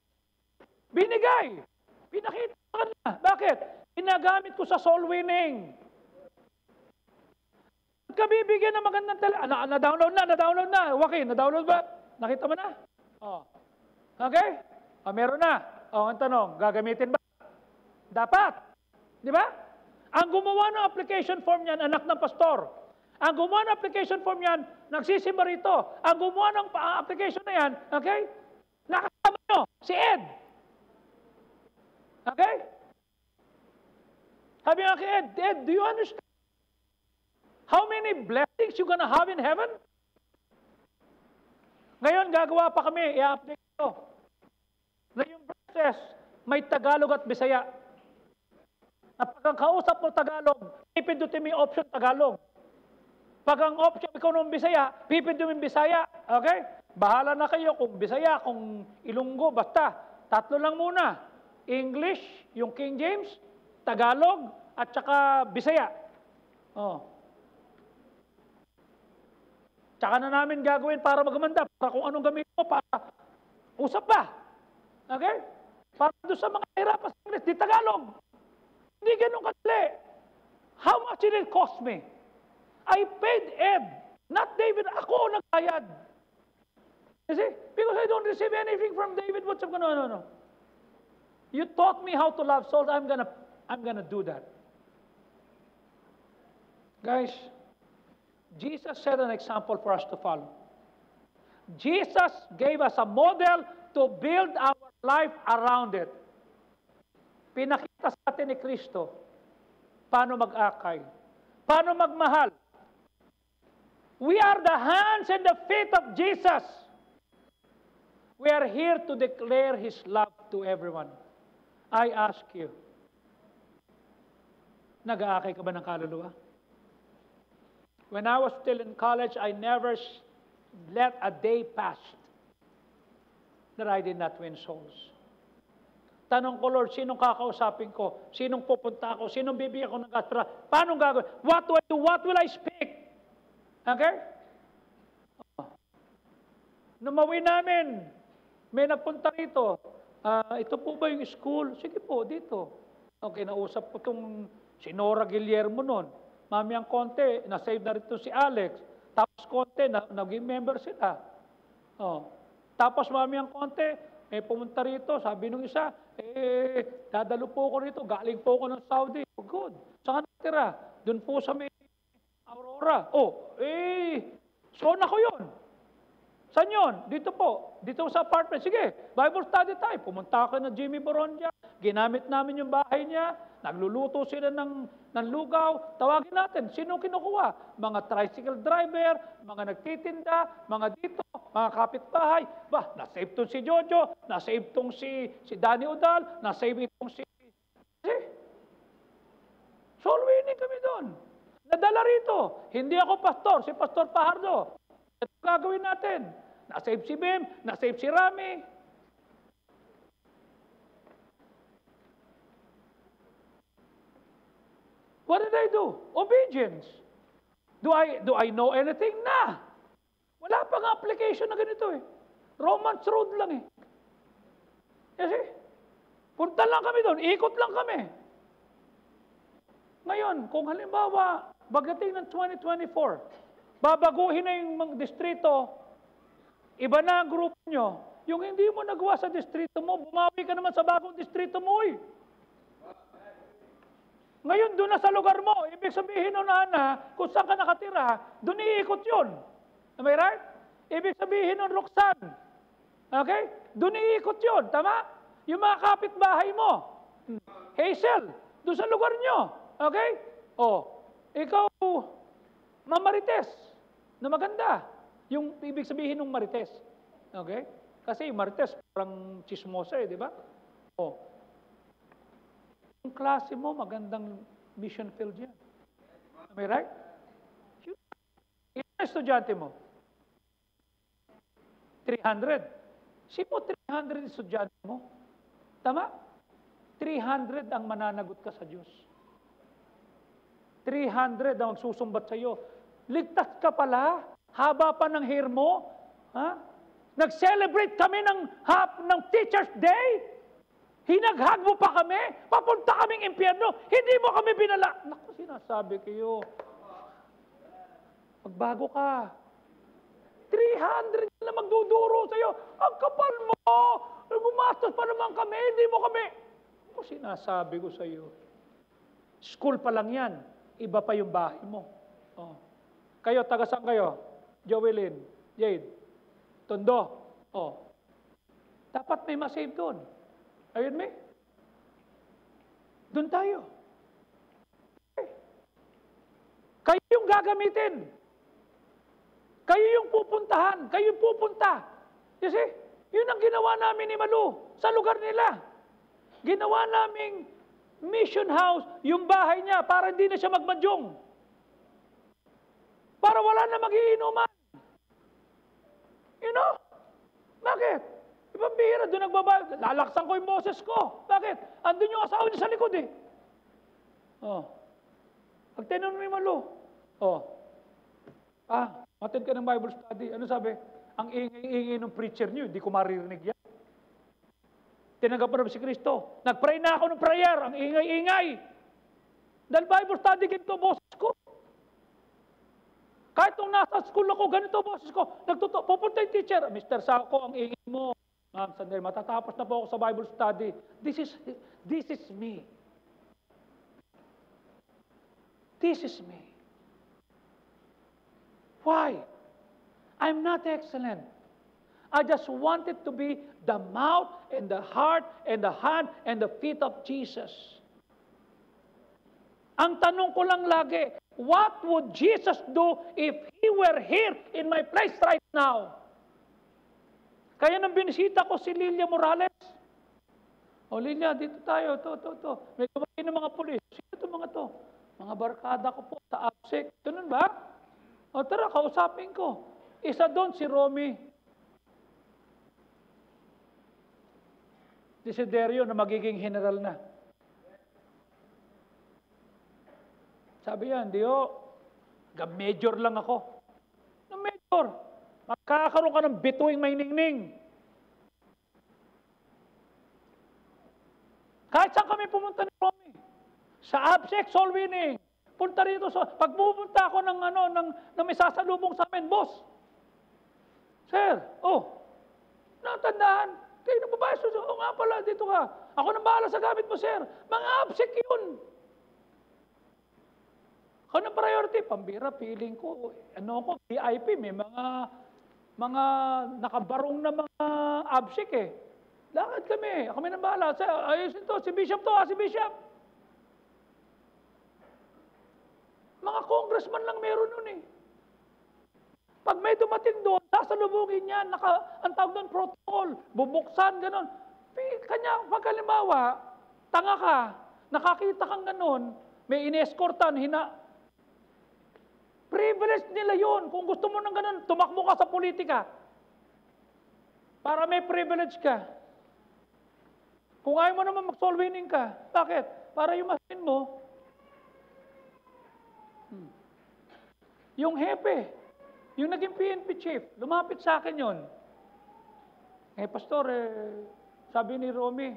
Binigay. Pinakita ko kanila. Bakit? Ginagamit ko sa soul winning. Kabibigyan ng magandang na-download na. Joaquin, na-download ba? Nakita mo na? Oh. Okay? Meron na. Ang tanong, gagamitin ba? Dapat. Di ba? Ang gumawa ng application form niyan, anak ng pastor. Ang gumawa ng application form niyan, nagsisimba rito. Ang gumawa ng application na yan, okay? Nakasama nyo, si Ed. Okay? Sabi nga kay Ed, do you understand how many blessings you gonna have in heaven? Ngayon, gagawa pa kami, i-update ito. Na yung verses, may Tagalog at Bisaya. Na pag ang kausap mo Tagalog, pipindutin mo yung option Tagalog. Pag ang option ikaw ng Bisaya, pipindutin mo yung Bisaya. Okay? Bahala na kayo kung Bisaya, kung Ilonggo, basta. Tatlo lang muna. English, yung King James, Tagalog, at saka Bisaya. Oh. Tsaka na namin gagawin para magmanda, para kung anong gamitin mo, para usap pa. Okay? Para doon sa mga hirapan sa English, di Tagalog. Hindi ganun kadali. How much did it cost me? I paid Ed, not David. Ako nagbayad. You see? Because I don't receive anything from David. What's up? No. You taught me how to love souls. I'm gonna do that. Guys, Jesus set an example for us to follow. Jesus gave us a model to build our life around it. Pinakita sa atin ni Kristo paano mag-akay, paano magmahal. We are the hands and the feet of Jesus. We are here to declare His love to everyone. I ask you, nag-aakay ka ba ng kaluluwa? When I was still in college, I never let a day pass that I did not win souls. Tanong ko, Lord, sinong kakausapin ko? Sinong pupunta ako? Sinong bibigyan ko ng gospel? Paano gagawin? What do I do? What will I speak? Okay? Numawi namin, may napunta rito. Ito po ba yung school? Sige po, dito. Okay, nausap ko itong si Nora Guillermo noon. Mami ang konti, na-save na rito si Alex. Tapos konti, naging member sila. Oh. Tapos mami ang konti, pumunta rito, sabi nung isa, dadalo po ko rito, galing po ko ng Saudi. Oh, good. Saan natira? Doon po sa may Aurora. Sona ko yun. Saan yun? Dito po. Dito sa apartment. Sige, Bible study tayo. Pumunta ako ng Jimmy Boronja. Ginamit namin yung bahay niya. Nagluluto sila ng lugaw. Tawagin natin. Sino kinukuha? Mga tricycle driver, mga nagtitinda, mga dito, mga kapitbahay. Na-save tong si Jojo, na-save tong si Danny Udal, na-save itong si... Soul winning kami doon. Nadala rito. Hindi ako pastor, si Pastor Pajardo. Ito gagawin natin. Na-save si Bim, na-save si Rami. What did I do? Obedience. Do I know anything? Na. Wala pang application na ganito eh. Romans road lang eh. Kasi, punta lang kami doon, ikot lang kami. Ngayon, kung halimbawa, pagdating ng 2024, babaguhin na yung mga distrito, iba na ang grupo nyo, yung hindi mo nagawa sa distrito mo, bumawi ka naman sa bagong distrito mo eh. Ngayon, doon na sa lugar mo, ibig sabihin nun na, kung saan ka nakatira, doon iikot yun. Am I right? Ibig sabihin nun, Roxanne, Okay? Doon iikot yun. Tama? Yung mga kapitbahay mo. Hazel, doon sa lugar nyo. Okay? Ikaw, mamarites na maganda. Yung ibig sabihin ng marites. Okay? Kasi yung marites parang chismosa di ba? Yung klase mo, magandang mission field yan. Am I right? Yung estudyante mo, 300. Sino 300 estudyante mo? Tama? 300 ang mananagot ka sa Diyos. 300 ang magsusumbat sa iyo. Ligtas ka pala. Haba pa ng hair mo. Ha? Nag-celebrate kami ng Teacher's Day. Hinaghag mo pa kami. Papunta kaming impyerno. Hindi mo kami binala. Naku, sinasabi kayo. Magbago ka. 300 na magduduro sa iyo. Ang kapal mo. Gumastos pa naman kami. Hindi mo kami. Ako sinasabi ko sa iyo. School pa lang yan. Iba pa yung bahay mo. Kayo, taga saan kayo? Joelyn, Jade, Tondo. Dapat may masave doon. Ayun me? Doon tayo. Kayo yung gagamitin. Kayo yung pupuntahan. Kayo yung pupunta. You see? Yun ang ginawa namin ni Malu sa lugar nila. Ginawa naming mission house yung bahay niya para hindi na siya magmadyong. Para wala na magiinuman. You know? Bakit? Ibang bihira, doon nagbabayad. Lalaksan ko yung boses ko. Bakit? Andun yung asawa niya sa likod eh. Pag tinanong ni Malu, attend ka ng Bible study. Ano sabi? Ang ingay-ingay ng preacher niyo, hindi ko maririnig yan. Tinanggap mo na si Kristo. Nag-pray na ako ng prayer. Ang ingay-ingay. Dahil Bible study, ganito boses ko. Kahit nung nasa school ako, ganito boses ko. Pupunta yung teacher. Mr. Sako, ang ingay mo. Ma'am, sandali, matatapos na po ako sa Bible study. This is me. This is me. Why? I'm not excellent. I just wanted to be the mouth and the heart and the hand and the feet of Jesus. Ang tanong ko lang lagi, what would Jesus do if He were here in my place right now? Kaya nang binisita ko si Lilia Morales. Lilia, dito tayo, to. May kumain ng mga pulis. Sino itong mga to? Mga barkada ko po sa APSEC. Ganun ba? Tara, kausapin ko. Isa doon si Romy Desiderio na magiging general na. Sabi yan, major lang ako. Major. Magkakaroon ka ng bituing may ningning. Kahit saan kami pumunta ni Romy. Sa ABSEC, soul winning. Punta rito. Pag pupunta ako ng may sasalubong sa amin, boss. Sir, natandaan. Kayo na babae, nga pala, dito ka. Ako nang bahala sa gamit mo, sir. Mga ABSEC yun. Ako ng priority, pambira, feeling ko, VIP, may mga nakabarong na mga ABSEC eh. Lakad kami, kami nang bahala. Ayusin to, si Bishop to, si Bishop. Mga congressman lang meron nun eh. Pag may dumating doon, sasalubungin niya, ang tawag doon protocol, bubuksan, gano'n. Kanya, pagkalimbawa, tanga ka, nakakita kang gano'n, may inescortan, privilege nila yun. Kung gusto mo ng gano'n, tumakbo ka sa politika. Para may privilege ka. Kung ayaw mo naman mag-soul winning ka, bakit? Para yung masin mo, yung hepe, yung naging PNP chief, lumapit sa akin yun. Pastor, sabi ni Romy,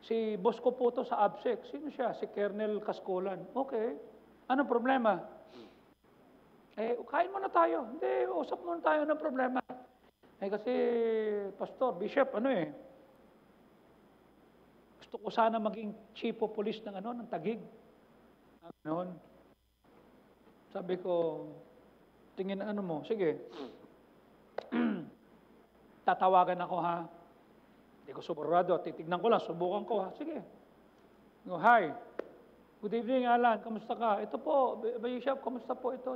si boss ko po to sa ABSEC. Sino siya? Si Colonel Cascolan. Okay. Anong problema? Kain muna tayo. Hindi, usap muna tayo ng problema. Kasi, Pastor, Bishop, gusto ko sana maging chief of police ng Taguig. Sabi ko, tingin mo, sige. Tatawagan ako, ha? Hindi ko sigurado. Titignan ko lang, subukan ko, ha? Sige. Go, hi. Good evening, Alan. Kamusta ka? Ito po, Bishop, kamusta po? Ito.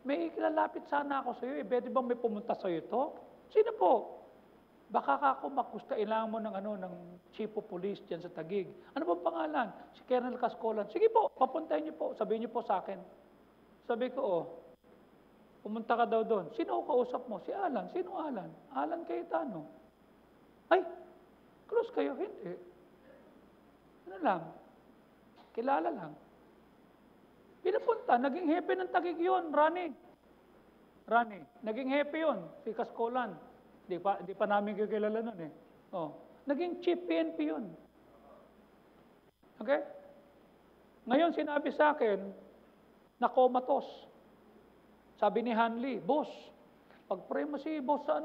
May ikilalapit sana ako sa iyo. Pwede bang may pumunta sa iyo ito? Sino po? Baka ako makusta, ilangan mo ng chief of police dyan sa Taguig. Ano bang pangalan? Si Colonel Cascolan. Sige po, papuntahin niyo po. Sabihin niyo po sa akin. Sabi ko, pumunta ka daw doon. Sino kausap mo? Si Alan. Sino Alan? Alan Cayetano. Ay, close kayo? Hindi. Ano lang? Kilala lang. Pinapunta, naging hepe ng Taguig yun, Rani. Naging hepe yun, si Cascolan. Di pa namin kikilala nun eh. Naging chief PNP yun. Okay? Ngayon sinabi sa akin, na comatose. Sabi ni Hanley, boss, pag-pray mo si boss sa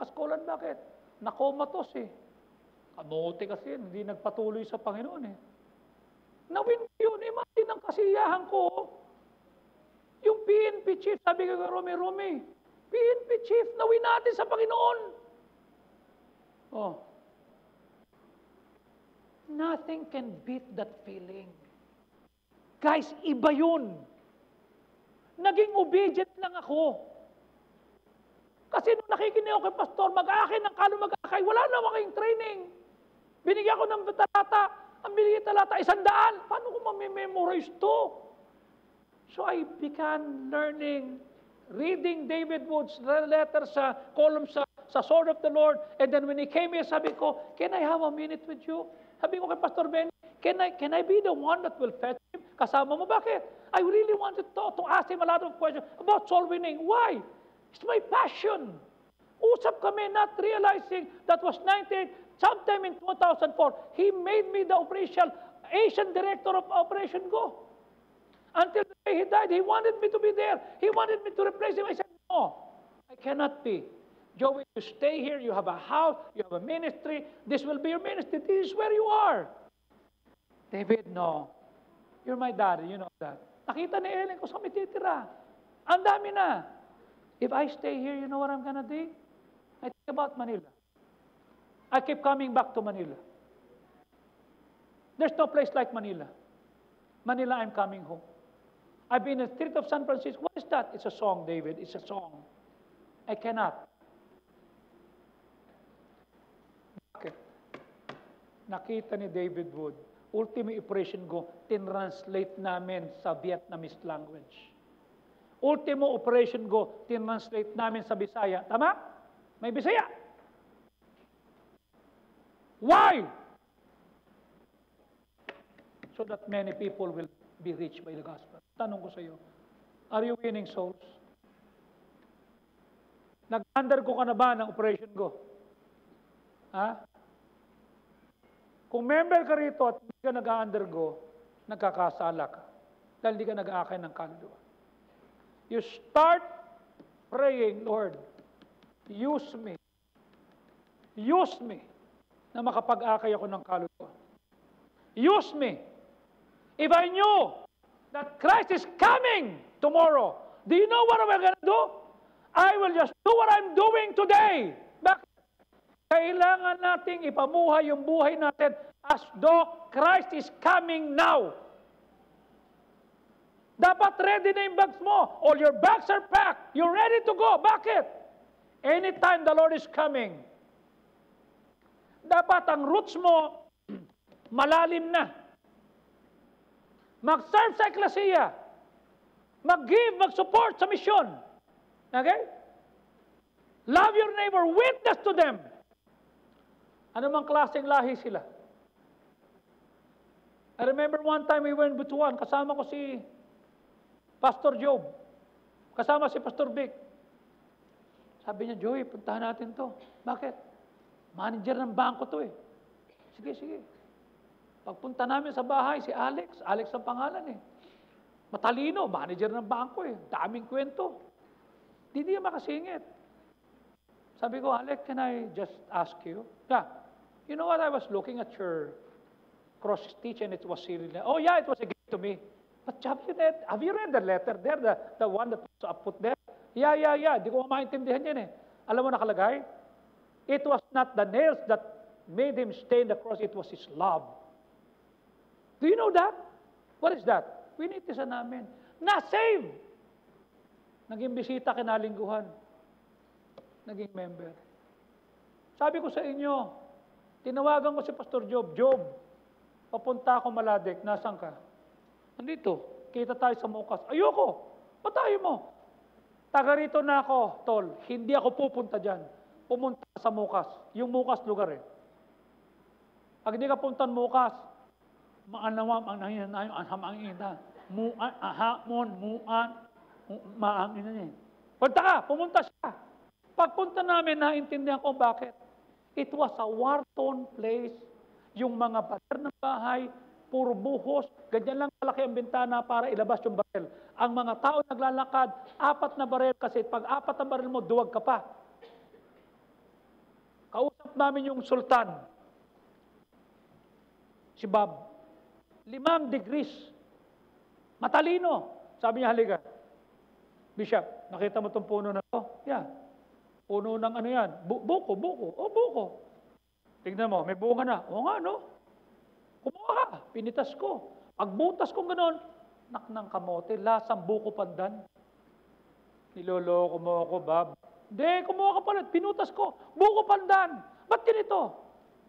Cascolan, bakit? Na comatose eh. Kamote kasi, hindi nagpatuloy sa Panginoon eh. Nawin ko yun. Imagine ang kasiyahan ko. Yung PNP chief, sabi ko, Romy, PNP chief, nawin natin sa Panginoon. Nothing can beat that feeling. Guys, iba yun. Naging obedient lang ako. Kasi nung nakikinig ako kay Pastor, mag-akin ng mag-akay, wala naman kayong training. Binigyan ko ng talata, ang binigyan talata, 100. Paano ko mamememorize to? So I began learning, reading David Wood's letter sa column sa Sword of the Lord. And then when he came here, sabi ko, can I have a minute with you? Sabi ko kay Pastor Benny, can I be the one that will fetch him? Kasama mo, bakit? I really wanted to ask him a lot of questions about soul winning. Why? It's my passion. Usap kami, not realizing that was 98, sometime in 2004, he made me the official Asian director of Operation Go. Until the day he died, he wanted me to be there. He wanted me to replace him. I said, no, I cannot be. Joey, you stay here, you have a house, you have a ministry. This will be your ministry. This is where you are. David, no. You're my daddy, you know that. Nakita ni Ellen ko sa kami titira. Ang dami na. If I stay here, you know what I'm gonna do? I think about Manila. I keep coming back to Manila. There's no place like Manila. Manila, I'm coming home. I've been in the street of San Francisco. What is that? It's a song, David. It's a song. I cannot. Bakit? Nakita ni David Wood, ultimate operation ko, tinranslate namin sa Vietnamese language. Ultimo operation ko, tinranslate namin sa Bisaya. Tama? May Bisaya. Why? So that many people will be reached by the gospel. Tanong ko sa iyo, are you winning souls? Nag-undergo ka na ba ng operation ko? Ha? Kung member ka rito at hindi ka nag-undergo, nagkakasala ka. Dahil hindi ka nag-aakay ng kaluluwa. You start praying, Lord, use me. Use me na makapag-akay ako ng kaluluwa. Use me. If I knew that Christ is coming tomorrow, do you know what I'm going to do? I will just do what I'm doing today. Bakit? Kailangan nating ipamuhay yung buhay natin as though Christ is coming now. Dapat ready na yung bags mo. All your bags are packed. You're ready to go. Bakit? Anytime the Lord is coming. Dapat ang roots mo malalim na. Mag-serve sa eklesiya. Mag-give, mag-support sa mission. Okay? Love your neighbor. Witness to them. Ano mang klaseng lahi sila. I remember one time we went in Butuan. Kasama ko si Pastor Job. Kasama si Pastor Vic. Sabi niya, Joey, puntahan natin to. Bakit? Manager ng bangko to eh. Sige. Pagpunta namin sa bahay, si Alex ang pangalan eh. Matalino, manager ng bangko eh. Daming kwento. Di niya makasingit. Sabi ko, Alex, can I just ask you? Yeah. You know what? I was looking at your cross stitch and it was sealed. Oh yeah, it was a gift to me. But have you read the letter there? The one that was put there? Yeah. Di ko maintindihan yan eh. Alam mo nakalagay? It was not the nails that made him stay in the cross, it was his love. Do you know that? What is that? Winitisan namin. Na-save! Naging bisita kinalingguhan. Naging member. Sabi ko sa inyo, tinawagan ko si Pastor Job, Job, papunta ako Maladek, nasan ka? Nandito, kita tayo sa Mukas. Ayoko, patayo mo. Taga rito na ako, tol, hindi ako pupunta dyan. Pumunta sa Mukas. Yung Mukas lugar eh. Pag hindi ka puntan Mukas, maanawam ang nangyayanayo, ang hamangina. Muan, ahamon, muan, maangina niya. Punta ka, pumunta siya. Pagpunta namin, naintindihan ko bakit. It was a war-torn place. Yung mga pader ng bahay, puro buhos, ganyan lang kalaki ang bintana para ilabas yung baril. Ang mga tao naglalakad, 4 na baril kasi pag 4 na baril mo, duwag ka pa. Kausap namin yung sultan, si Bob. 5 degrees. Matalino. Sabi niya, halika. Bishop, nakita mo itong puno na to? Yeah. Puno ng ano yan? Buko. O, buko. Tignan mo, may bunga na. O nga, no? Kumuha ka. Pinitas ko. Pagbutas ko gano'n, naknang kamote, lasang buko pandan. Niloloko mo ako, Bob. Hindi, kumuha ka pala. Pinutas ko. Buko pandan. Ba't ganito?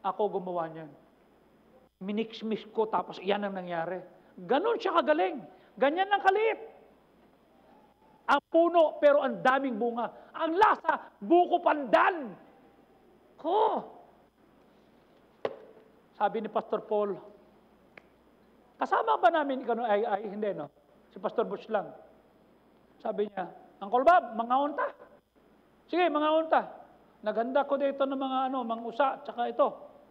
Ako gumawa niyan. Minix-mix ko, tapos iyan ang nangyari. Ganon siya kagaling. Ganyan lang kaliit. Ang puno, pero ang daming bunga. Ang lasa, buko pandan. Ko. Sabi ni Pastor Paul, kasama ba namin ikaw? Ay, hindi, no? Si Pastor Butch lang. Sabi niya, Uncle Bob, mga unta. Sige, mga unta. Naganda ko dito ng mga mangusa, tsaka ito,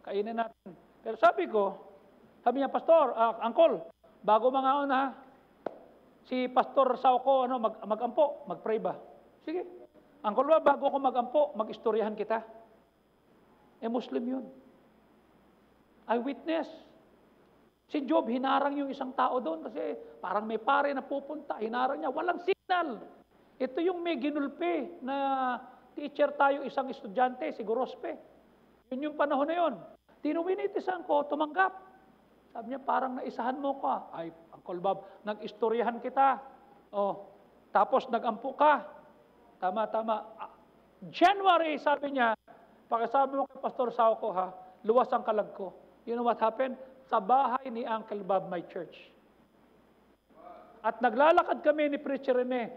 kainin natin. Pero sabi niya, Pastor, Uncle, bago mga una, si Pastor Sauko, mag-ampo, mag-pray ba? Sige. Uncle Bob, bago ako mag-ampo, mag-istoryahan kita. Muslim yun. Eyewitness. Si Job, hinarang yung isang tao doon kasi parang may pare na pupunta, hinarang niya, walang signal. Ito yung may ginulpi na teacher tayo, isang estudyante, si Gorospe. Yun yung panahon na yun. Tinuwinitisan ko, tumanggap. Sabi niya, parang naisahan mo ka. Ay, Uncle Bob, nag-istoryahan kita. Tapos nag-ampo ka. Tama. January, sabi niya, pakisabi mo kay Pastor Sauko, luwas ang kalag ko. You know what happened? Sa bahay ni Uncle Bob, my church. At naglalakad kami ni Preacher Rene.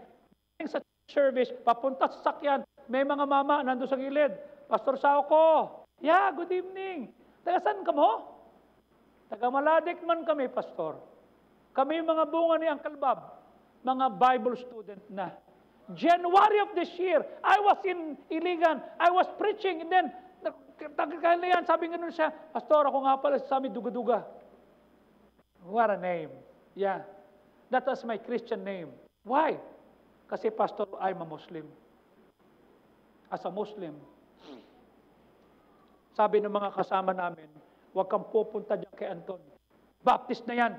Sa service, papunta sa sakyan, may mga mama nando sa gilid. Pastor Sauko, yeah, good evening. Taga saan ka mo? Taga Maladek man kami, Pastor. Kami yung mga bunga ni Uncle Bob, mga Bible student na. January of this year, I was in Iligan, I was preaching, and then, yan, sabi nga nun siya, Pastor, ako nga pala sa amin, duga-duga. What a name. Yeah. That was my Christian name. Why? Kasi, Pastor, I'm a Muslim. As a Muslim, sabi ng mga kasama namin, huwag kang pupunta dyan kay Anton. Baptist na yan.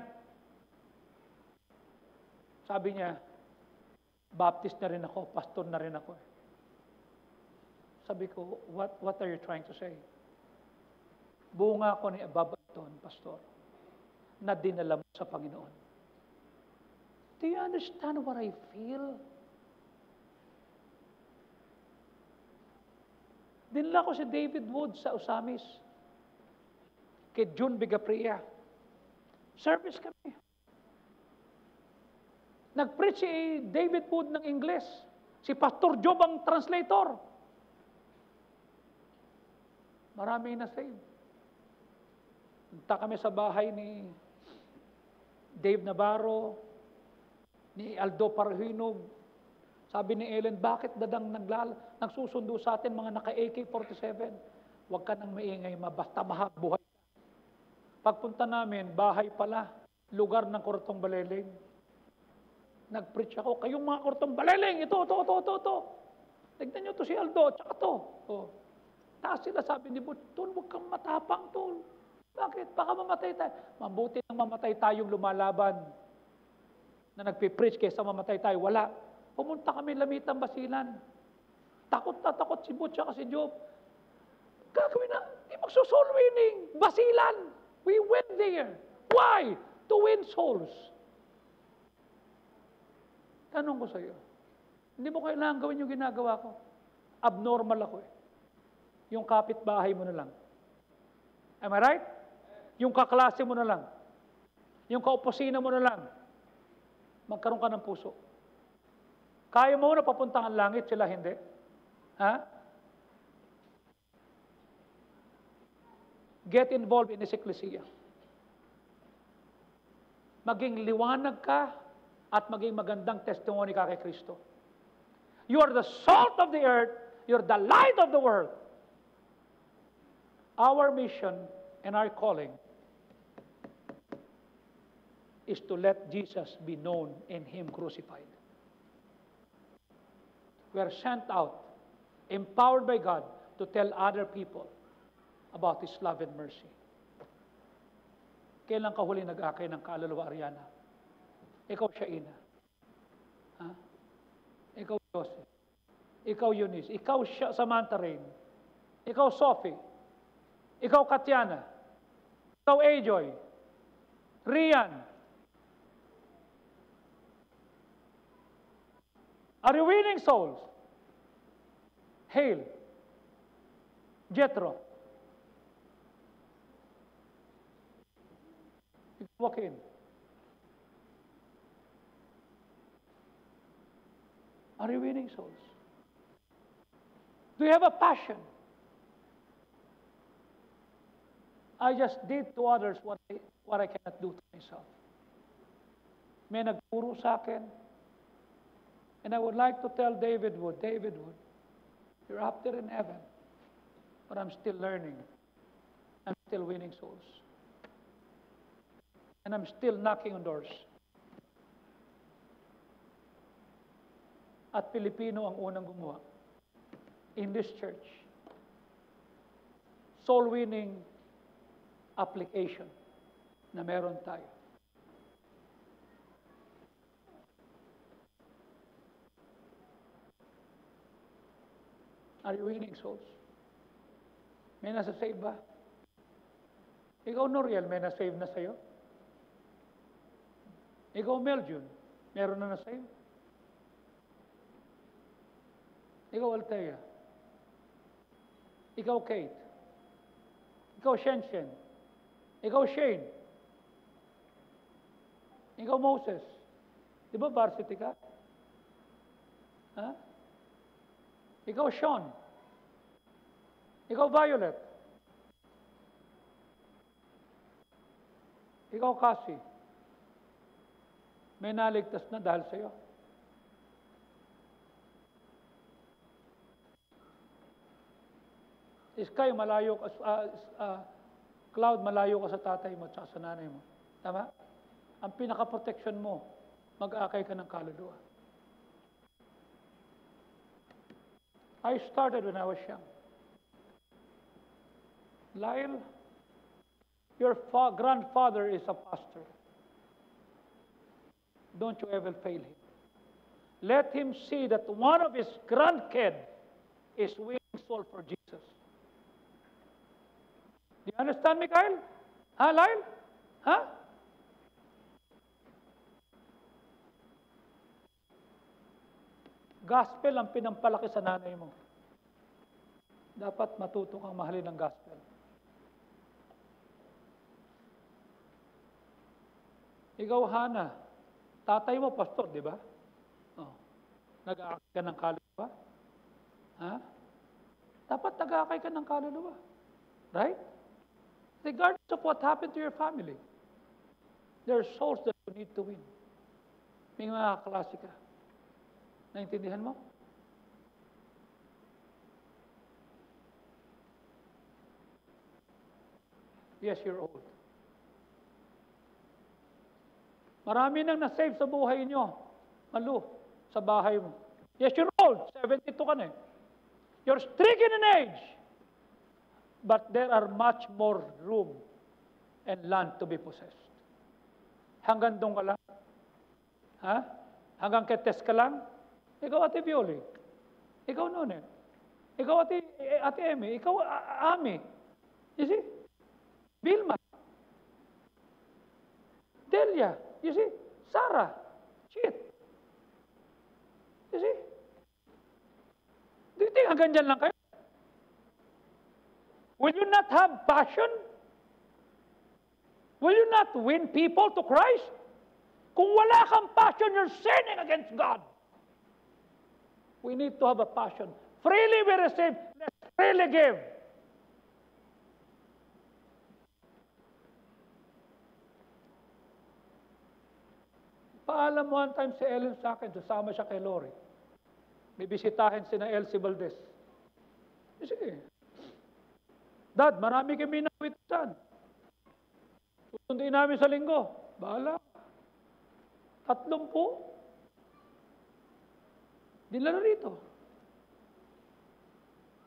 Sabi niya, Baptist na rin ako, pastor na rin ako. Sabi ko, what are you trying to say? Bunga ko ni Bob Anton, pastor, na dinala mo sa Panginoon. Do you understand what I feel? Dinala ko si David Wood sa Usamis. Kay June Bigapria. Service kami. Nag-preach si David Wood ng Ingles. Si Pastor Job ang translator. Marami na save. Punta kami sa bahay ni Dave Navarro, ni Aldo Parhinog. Sabi ni Ellen, bakit dadang nagsusundo sa atin mga naka-AK-47? Huwag ka nang maingay, basta buhay. Pagpunta namin, bahay pala, lugar ng Kurtong Baleling. Nag-preach ako, kayong mga Kurtong Baleling, ito. Tignan nyo to si Aldo, tsaka to. Taas sila, sabi ni Butch, Tol, huwag kang matapang, Tol. Bakit? Baka mamatay tayo. Mabuti nang mamatay tayong lumalaban na nagpipreach kaysa mamatay tayo. Wala. Pumunta kami Lamitang Basilan. Takot na takot si Butch at si Job. Gagawin na, di magso-soul winning. Basilan. We went there. Why? To win souls. Tanong ko sa iyo, hindi mo kailangan gawin yung ginagawa ko. Abnormal ako eh. Yung kapitbahay mo na lang. Am I right? Yung kaklase mo na lang. Yung kaoposina mo na lang. Magkaroon ka ng puso. Kaya mo na papuntahan langit, sila hindi? Ha? Get involved in this ecclesia. Maging liwanag ka at maging magandang testimony ka kay Kristo. You are the salt of the earth. You're the light of the world. Our mission and our calling is to let Jesus be known and Him crucified. We are sent out, empowered by God, to tell other people about His love and mercy. Kailan ka huli nag-akay ng kaluluwa, Ariana? Ikaw siya, Ina. Ha? Ikaw, Joseph. Ikaw, Eunice. Ikaw, Samantha Rain. Ikaw, Sophie. Ikaw, Katiana. Ikaw, Ajoy. Rian. Are you winning souls? Hale. Jethro. Joaquin. Are you winning souls? Do you have a passion? I just did to others what I cannot do to myself. May nagturo sa akin. And I would like to tell David Wood, you're up there in heaven, but I'm still learning. I'm still winning souls. And I'm still knocking on doors. At Pilipino ang unang gumawa in this church. Soul winning application na meron tayo. Are you winning souls? May nasa-save ba? Ikaw, Noriel, may na-save na sa'yo? Ikaw, Meljun, meron na na-save? Ikaw, Althea. Ikaw, Kate. Ikaw, Shenshen. Ikaw, Shane. Ikaw, Moses. Di ba varsity ka? Ha? Ikaw, Sean. Ikaw, Violet. Ikaw, Cassie. May naligtas na dahil sa'yo. Iskay, malayo ka, Cloud, malayo ka sa tatay mo at sa nanay mo. Tama? Ang pinaka-protection mo, mag-akay ka ng kaluluwa. I started when I was young. Lyle, your grandfather is a pastor. Don't you ever fail him. Let him see that one of his grandkids is winning soul for Jesus. Do you understand me, Kyle? Ha, Lyle? Ha? Gospel ang pinampalaki sa nanay mo. Dapat matuto kang mahalin ng gospel. Ikaw, Hana, tatay mo, pastor, di ba? Oh. Nag-aakay ka ng kaluluwa? Ha? Dapat nag-aakay ka ng kaluluwa. Right? Regardless of what happened to your family, there are souls that you need to win. May mga kaklase ka. Naintindihan mo? Yes, you're old. Marami nang na-save sa buhay nyo. Malu, sa bahay mo. Yes, you're old. 72 ka na eh. You're stricken in age. But there are much more room and land to be possessed. Hanggang doon ka lang? Ha? Hanggang ketes ka lang? Ikaw, Ate Violi. Ikaw, Nonet. Ikaw, Ate Eme. Ikaw, Ami. You see? Vilma. Delia. You see? Sarah. Shit. You see? Do you think hanggang dyan lang kayo? Will you not have passion? Will you not win people to Christ? Kung wala kang passion, you're sinning against God. We need to have a passion. Freely we receive, let's freely give. Paalam mo one time si Ellen sa akin, sasama siya kay Lori. Bibisitahin si na Elsie Valdez. Sige. Dad, marami kami nawitan. Susundin namin sa linggo. Bahala. 30. Dinala rito.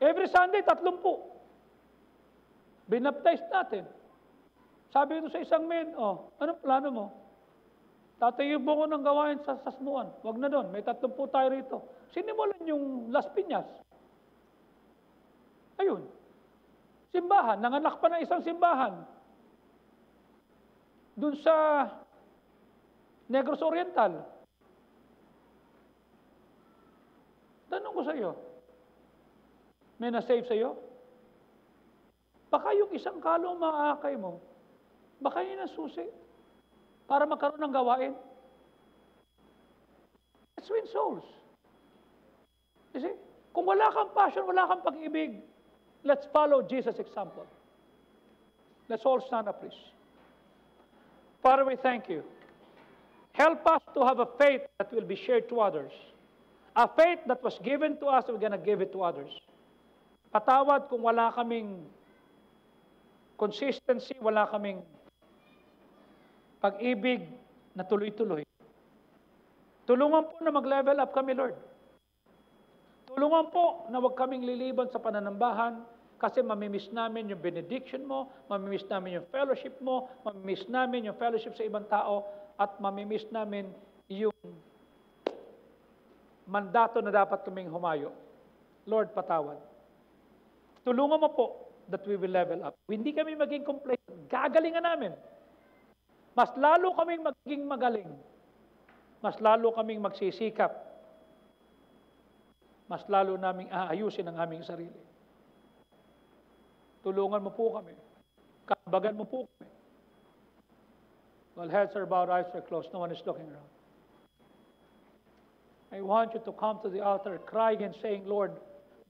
Every Sunday, 30. Binaptize natin. Sabi ito sa isang men, anong plano mo? Tatayo ko ng gawain sa Sasmuan. Wag na doon, may 30 tayo rito. Sinimulan yung Las Piñas. Ayun. Simbahan, nanganak pa na isang simbahan. Doon sa Negros Oriental. Tanong ko sa iyo, may na-save sa iyo? Baka yung isang kalong maaakay mo, baka yun ang susi para magkaroon ng gawain. Let's win souls. You see? Kung wala kang passion, wala kang pag-ibig, let's follow Jesus' example. Let's all stand up, please. Father, we thank you. Help us to have a faith that will be shared to others. A faith that was given to us, we're going to give it to others. Patawad kung wala kaming consistency, wala kaming pag-ibig na tuloy-tuloy. Tulungan po na mag-level up kami, Lord. Tulungan po na huwag kaming liliban sa pananambahan kasi mamimiss namin yung benediction mo, mamimiss namin yung fellowship mo, mamimiss namin yung fellowship sa ibang tao, at mamimiss namin yung mandato na dapat kaming humayo. Lord, patawad. Tulungan mo po that we will level up. Hindi kami maging complacent. Gagalingan namin. Mas lalo kaming magiging magaling. Mas lalo kaming magsisikap. Mas lalo naming aayusin ang aming sarili. Tulungan mo po kami. Kabagan mo po kami. While heads are bowed, eyes are closed, no one is looking around. I want you to come to the altar crying and saying, Lord,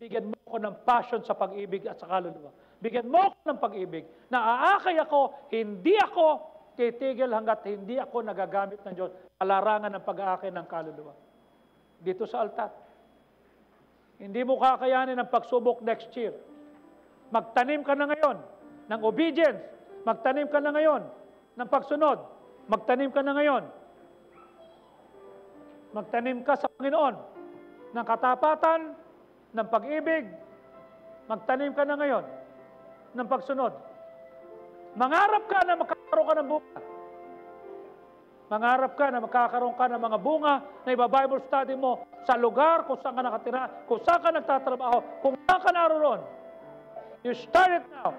bigyan mo ko ng passion sa pag-ibig at sa kaluluwa. Bigyan mo ko ng pag-ibig. Naaakay ako, hindi ako titigil hanggat hindi ako nagagamit ng Diyos sa larangan ng pag-aakay ng kaluluwa. Dito sa altar. Hindi mo kakayanin ang pagsubok next year. Magtanim ka na ngayon ng obedience. Magtanim ka na ngayon ng pagsunod. Magtanim ka na ngayon. Magtanim ka sa Panginoon ng katapatan, ng pag-ibig. Magtanim ka na ngayon ng pagsunod. Mangarap ka na makakaroon ka ng bunga. Mangarap ka na makakaroon ka ng mga bunga na iba-Bible study mo sa lugar kung saan ka nakatira, kung saan ka nagtatrabaho, kung saan ka naroon. You start it now.